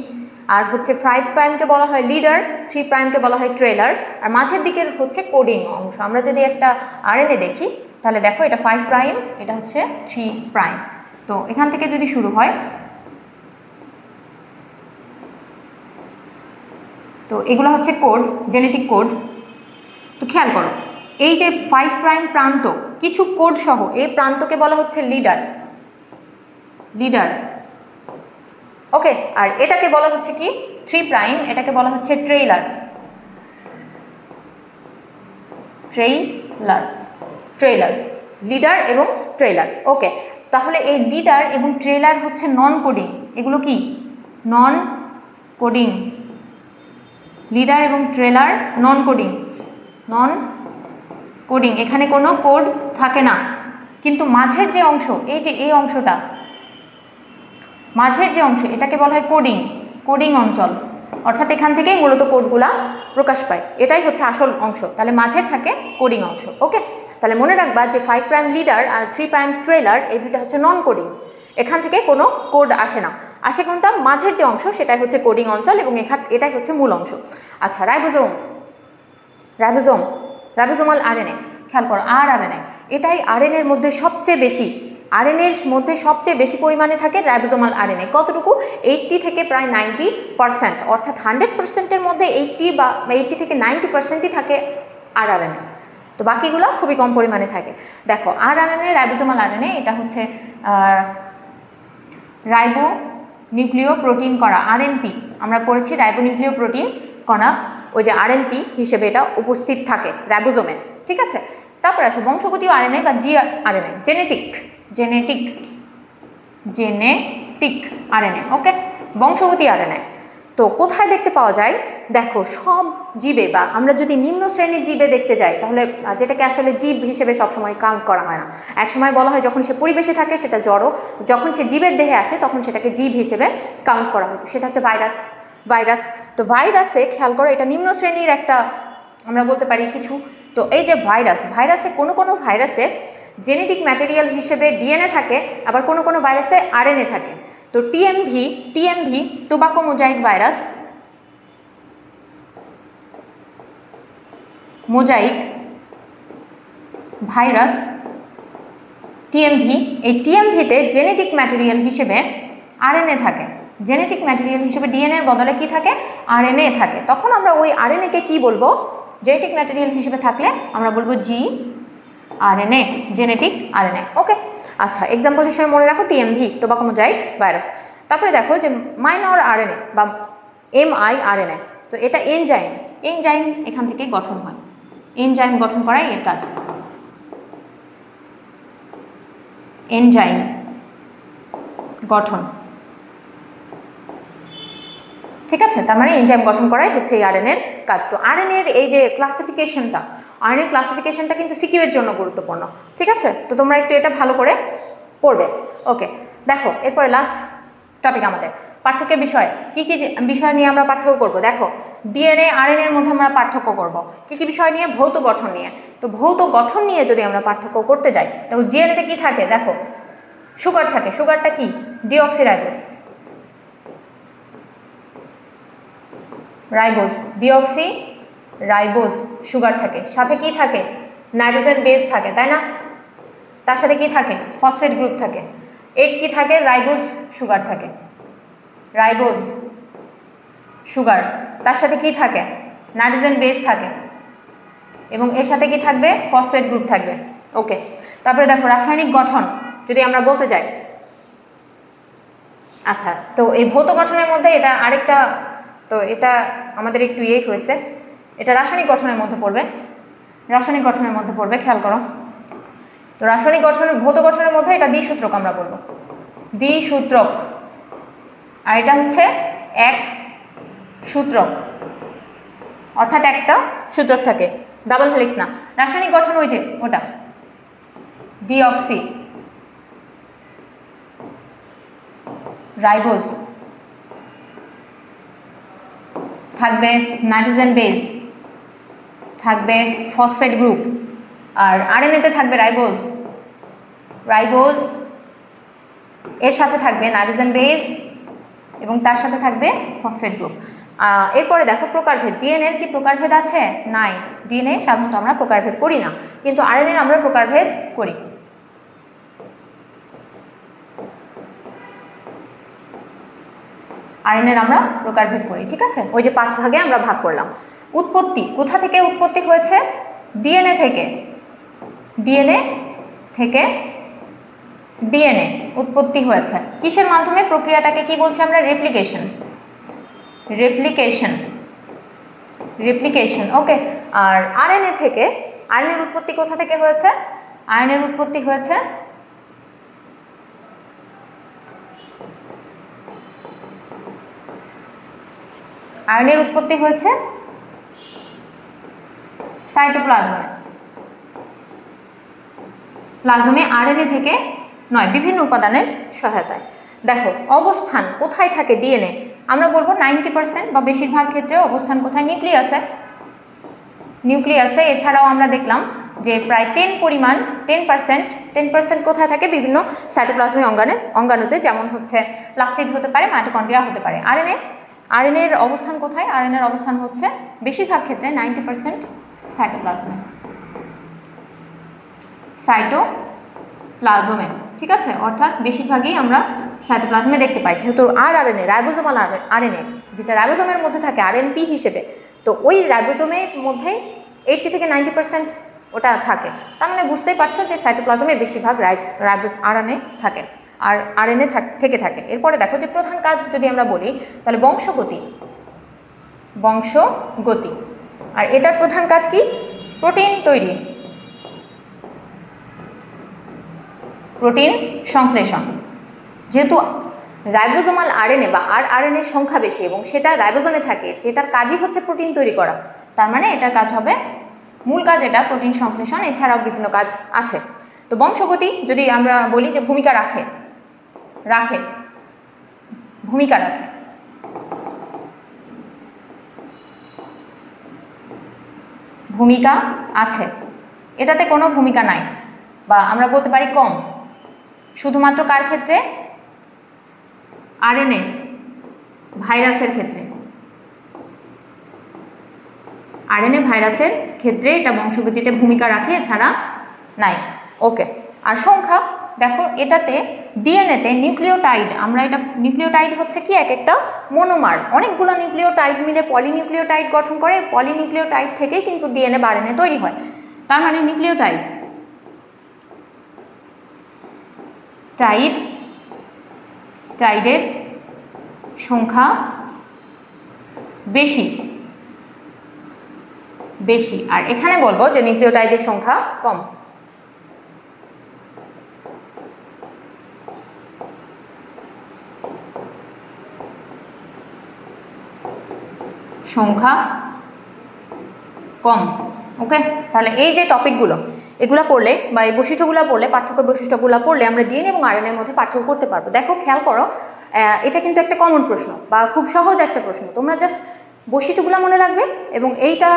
[SPEAKER 1] আর হচ্ছে 5 প্রাইমকে বলা হয় লিডার, 3 প্রাইমকে বলা হয় ট্রেলার, আর মাঝের দিকের হচ্ছে কোডিং অংশ। আমরা যদি একটা আরএনএ দেখি তাহলে দেখো এটা 5 প্রাইম, এটা হচ্ছে 3 প্রাইম। তো এখান থেকে যদি শুরু হয়, তো এগুলো হচ্ছে কোড, জেনেটিক কোড। তো খেয়াল করো এই যে 5 প্রাইম প্রান্ত কিছু কোড সহ, এই প্রান্তকে বলা হচ্ছে লিডার, ওকে। আর এটাকে বলা হচ্ছে কি? 3 প্রাইম, এটাকে বলা হচ্ছে ট্রেইলার, লিডার এবং ট্রেলার। ওকে, তাহলে এই লিডার এবং ট্রেলার হচ্ছে নন কোডিং। এগুলো কি নন কোডিং, লিডার এবং ট্রেলার নন কোডিং, নন কোডিং, এখানে কোনো কোড থাকে না। কিন্তু মাঝের যে অংশ, এই যে এই অংশটা, মাঝের যে অংশ, এটাকে বলা হয় কোডিং, কোডিং অঞ্চল। অর্থাৎ এখান থেকেই মূলত কোডগুলা প্রকাশ পায়, এটাই হচ্ছে আসল অংশ। তাহলে মাঝের থাকে কোডিং অংশ। ওকে, তাহলে মনে রাখবা যে 5 প্রাইম লিডার আর 3 প্রাইম ট্রেলার, এই দুইটা হচ্ছে নন কোডিং, এখান থেকে কোনো কোড আসে না, আসে কোনটা, মাঝের যে অংশ সেটাই হচ্ছে কোডিং অঞ্চল এবং এটাই হচ্ছে মূল অংশ। আচ্ছা, রাইবোজোম, রাইবোজোম, রাইবোজোমাল আরএনএ, খেয়াল করো, আরএনএ, এটাই আরএনএর মধ্যে সবচেয়ে বেশি, আরএনএর মধ্যে সবচেয়ে বেশি পরিমাণে থাকে রাইবোজোমাল আরএনএ। কতটুকু? 80 থেকে প্রায় 90%, অর্থাৎ 100%-এর মধ্যে 80 বা 80 থেকে 90%ই থাকে আরএনএ, তো বাকিগুলো খুবই কম পরিমাণে থাকে। দেখো আরএনএ, রাইবোজোমাল আরএনএ, এটা হচ্ছে রাইবো নিউক্লিয় প্রোটিন কণা, আরএনপি, আমরা পড়েছি রাইবো নিউক্লিয় প্রোটিন কণা, ওই যে আরএনপি হিসেবে এটা উপস্থিত থাকে রাইবোজোমে। ঠিক আছে, তারপরে আসো বংশগতীয় আরএনএ বা G RNA, genetic, genetic, genetic RNA. Okay, বংশগতি আরএনএ তো কোথায় দেখতে পাওয়া যায়? দেখো সব জীবে, বা আমরা যদি নিম্ন শ্রেণীর জীবে দেখতে যাই, তাহলে যেটাকে আসলে জীব হিসেবে সবসময় কাউন্ট করা হয় না, একসময় বলা হয় যখন সে পরিবেশে থাকে সেটা জড়, যখন সে জীবের দেহে আসে তখন সেটাকে জীব হিসেবে কাউন্ট করা হতো, সেটা হচ্ছে ভাইরাস। ভাইরাস, তো ভাইরাসে খেয়াল করো, এটা নিম্ন শ্রেণীর একটা আমরা বলতে পারি কিছু। তো এই যে ভাইরাস, ভাইরাসে কোনো কোনো ভাইরাসে জেনেটিক ম্যাটেরিয়াল হিসেবে ডিএনএ থাকে, আবার কোনো কোনো ভাইরাসে আরএনএ থাকে। তো TMV tobacco mosaic virus, mosaic virus TMV, এই টিএমভিতে জেনেটিক ম্যাটেরিয়াল হিসেবে আরএনএ থাকে, জেনেটিক ম্যাটেরিয়াল হিসেবে ডিএনএ এর বদলে কি থাকে? আরএনএ থাকে। তখন আমরা ওই আরএনএকে কি বলবো? জেনেটিক ম্যাটেরিয়াল হিসেবে থাকলে আমরা বলবো জি আরএনএ, জেনেটিক আরএনএ। ওকে, আচ্ছা, এক্সাম্পল হিসেবে মনে রাখো টিএমভি টোবাকো মোজাইক ভাইরাস। তারপরে দেখো যে মাইনর আরএনএ বা এমআইআরএনএ, তো এটা এনজাইম, এনজাইম এখান থেকে গঠন হয়, এনজাইম গঠন করাই এর কাজ, এনজাইম গঠন। ঠিক আছে, তার মানে এনজাইম গঠন করাই হচ্ছে এই আরএনএর কাজ। তো আরএনএর এই যে ক্লাসিফিকেশনটা, আরএনএর ক্লাসিফিকেশনটা কিন্তু সিকিউ এর জন্য গুরুত্বপূর্ণ। ঠিক আছে, তো তোমরা একটু এটা ভালো করে পড়বে। ওকে, দেখো এরপরে লাস্ট টপিক আমাদের পার্থক্যের বিষয়। কি কি বিষয় নিয়ে আমরা পার্থক্য করব? দেখো ডিএনএ আরএনএর মধ্যে আমরা পার্থক্য করব কি কি বিষয় নিয়ে? ভৌত গঠন নিয়ে। তো ভৌত গঠন নিয়ে যদি আমরা পার্থক্য করতে যাই, তো ডিএনএতে কি থাকে? দেখো সুগার থাকে, সুগারটা কি? ডিঅক্সিরাইবোজ, রাইবোজ, ডিঅক্সিরাইবোজ সুগার থাকে, সাথে কি থাকে? নাইট্রোজেন বেস থাকে, তাই না? তার সাথে কি থাকে? ফসফেট গ্রুপ থাকে। এর কি থাকে? রাইবোজ সুগার থাকে, রাইবোজ সুগার, তার সাথে কি থাকে? নাইট্রোজেন বেস থাকে এবং এর সাথে কি থাকবে? ফসফেট গ্রুপ থাকবে। ওকে, তারপরে দেখো রাসায়নিক গঠন যদি আমরা বলতে যাই, আচ্ছা, তো এই ভৌত গঠনের মধ্যে এটা আরেকটা, তো এটা আমাদের একটু হয়েছে, এটা রাসায়নিক গঠনের মধ্যে পড়বে, রাসায়নিক গঠনের মধ্যে পড়বে, খেয়াল করো। তো রাসায়নিক গঠনের, ভৌত গঠনের মধ্যে এটা দ্বিসূত্রক আমরা বলবো, দ্বিসূত্রক, আর এটা হচ্ছে এক সূত্রক, অর্থাৎ একটা সূত্রক থাকে, ডাবল হেলিক্স না। রাসায়নিক গঠন ওই যে ওটা ডিঅক্সি রাইবোজ, থাকবে নাইট্রোজেন বেস, থাকবে ফসফেট গ্রুপ, আর আরএনএতে থাকবে রাইবোজ, রাইবোজ এর সাথে থাকবে নাইট্রোজেন বেস এবং তার সাথে থাকবে ফসফেট গ্রুপ। এরপরে দেখো প্রকারভেদ। ডিএনএর কি প্রকারভেদ আছে? নাই, ডিএনএ সাধারণত আমরা প্রকারভেদ করি না, কিন্তু আরএনএর আমরা প্রকারভেদ করি। আরএনএর আমরা প্রকারভেদ করি, ঠিক আছে? ওই যে 5 ভাগে আমরা ভাগ করলাম। উৎপত্তি, কোথা থেকে উৎপত্তি হয়েছে? ডিএনএ থেকে, ডিএনএ থেকে ডিএনএ উৎপত্তি হয়েছে। কিসের মাধ্যমে? প্রক্রিয়াটাকে কি বলছি আমরা? Replication, replication, replication. ওকে, আর আরএনএ থেকে, আরএনএর উৎপত্তি কোথা থেকে হয়েছে? আয়নের উৎপত্তি হয়েছে সাইটোপ্লাজমে। প্লাজমে আরএনএ থেকে নয়, বিভিন্ন উপাদানের সহায়তায়। দেখো অবস্থান কোথায় থাকে ডিএনএ, আমরা বলবো 90% বা বেশিরভাগ ক্ষেত্রে অবস্থান কোথায়, নিউক্লিয়াসে। এছাড়াও আমরা দেখলাম যে প্রায় 10% কোথায় থাকে, বিভিন্ন সাইটোপ্লাজমিক অঙ্গাণুতে, যেমন হচ্ছে প্লাস্টিড হতে পারে, মাইটোকন্ড্রিয়া হতে পারে। আরএনএর অবস্থান কোথায়, আরএনএর অবস্থান হচ্ছে বেশিরভাগ ক্ষেত্রে 90% সাইটোপ্লাজমে, ঠিক আছে, অর্থাৎ বেশিরভাগই আমরা সাইটোপ্লাজমে দেখতে পাই। যেহেতু আরএনএ রাইবোজোমাল আরএনএ, যেটা রাইবোজোমের মধ্যে থাকে আরএনপি হিসেবে, তো ওই রাইবোজোমের মধ্যে 80 থেকে 90% ওটা থাকে। তার মানে বুঝতেই পারছো যে সাইটোপ্লাজমে বেশিরভাগ আরএনএ থাকে আর আরএনএ থেকে থাকে। এরপরে দেখো যে প্রধান কাজ যদি আমরা বলি তাহলে বংশগতি। আর এটার প্রধান কাজ কি, প্রোটিন তৈরি, প্রোটিন সংশ্লেষণ। যেহেতু রাইবোজোমাল আরএনএ বা আরএনএর সংখ্যা বেশি এবং সেটা রাইবোজোমে থাকে, যেটার কাজই হচ্ছে প্রোটিন তৈরি করা, তার মানে এটার কাজ হবে, মূল কাজ এটা প্রোটিন সংশ্লেষণ। এছাড়াও বিভিন্ন কাজ আছে। তো বংশগতি যদি আমরা বলি যে ভূমিকা রাখে, ভূমিকা আছে, এটাতে কোনো ভূমিকা নাই, বা আমরা বলতে পারি কম। শুধুমাত্র কার ক্ষেত্রে, আরএনএ ভাইরাসের ক্ষেত্রে, এটা বংশগতিতে ভূমিকা রাখে, এছাড়া নাই। ওকে, আর সংখ্যা দেখো, এটাতে ডিএনএতে নিউক্লিওটাইড, আমরা এটা নিউক্লিওটাইড হচ্ছে কি এক একটা মনোমার, অনেকগুলো নিউক্লিওটাইড মিলে পলিনিউক্লিওটাইড গঠন করে। পলিনিউক্লিওটাইড থেকেই কিন্তু ডিএনএ বা আরএনএ তৈরি হয়। তার মানে টাইডের সংখ্যা বেশি, আর এখানে বলবো যে নিউক্লিওটাইডের সংখ্যা কম। ওকে, তাহলে এই যে টপিকগুলো, এগুলো পড়লে বা এই বৈশিষ্ট্যগুলো পড়লে, পার্থক্য বৈশিষ্ট্যগুলো পড়লে আমরা ডিএনএ এবং আরএনএ এর মধ্যে পার্থক্য করতে পারবো। দেখো খেয়াল করো, এটা কিন্তু একটা কমন প্রশ্ন বা খুব সহজ একটা প্রশ্ন। তোমরা জাস্ট বৈশিষ্ট্যগুলো মনে রাখবে এবং এইটা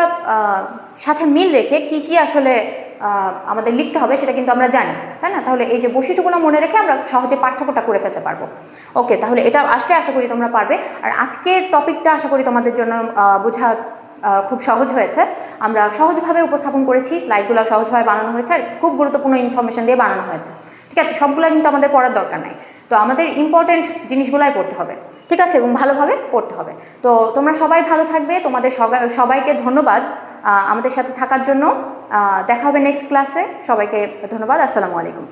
[SPEAKER 1] সাথে মিল রেখে কি কি আসলে আমাদের লিখতে হবে সেটা কিন্তু আমরা জানি, তাই না? তাহলে এই যে বৈশিষ্ট্যগুলো মনে রেখে আমরা সহজে পার্থক্যটা করে ফেলতে পারবো। ওকে, তাহলে এটা আসলে আশা করি তোমরা পারবে। আর আজকের টপিকটা আশা করি তোমাদের জন্য বোঝা খুব সহজ হয়েছে। আমরা সহজভাবে উপস্থাপন করেছি, স্লাইডগুলো সহজভাবে বানানো হয়েছে আর খুব গুরুত্বপূর্ণ ইনফরমেশন দিয়ে বানানো হয়েছে, ঠিক আছে? সবগুলো কিন্তু আমাদের পড়ার দরকার নাই, তো আমাদের ইম্পর্টেন্ট জিনিসগুলাই পড়তে হবে, ঠিক আছে, এবং ভালোভাবে পড়তে হবে। তো তোমরা সবাই ভালো থাকবে, তোমাদের সবাইকে ধন্যবাদ আমাদের সাথে থাকার জন্য। দেখা হবে নেক্সট ক্লাসে, সবাইকে ধন্যবাদ, আসসালামু আলাইকুম।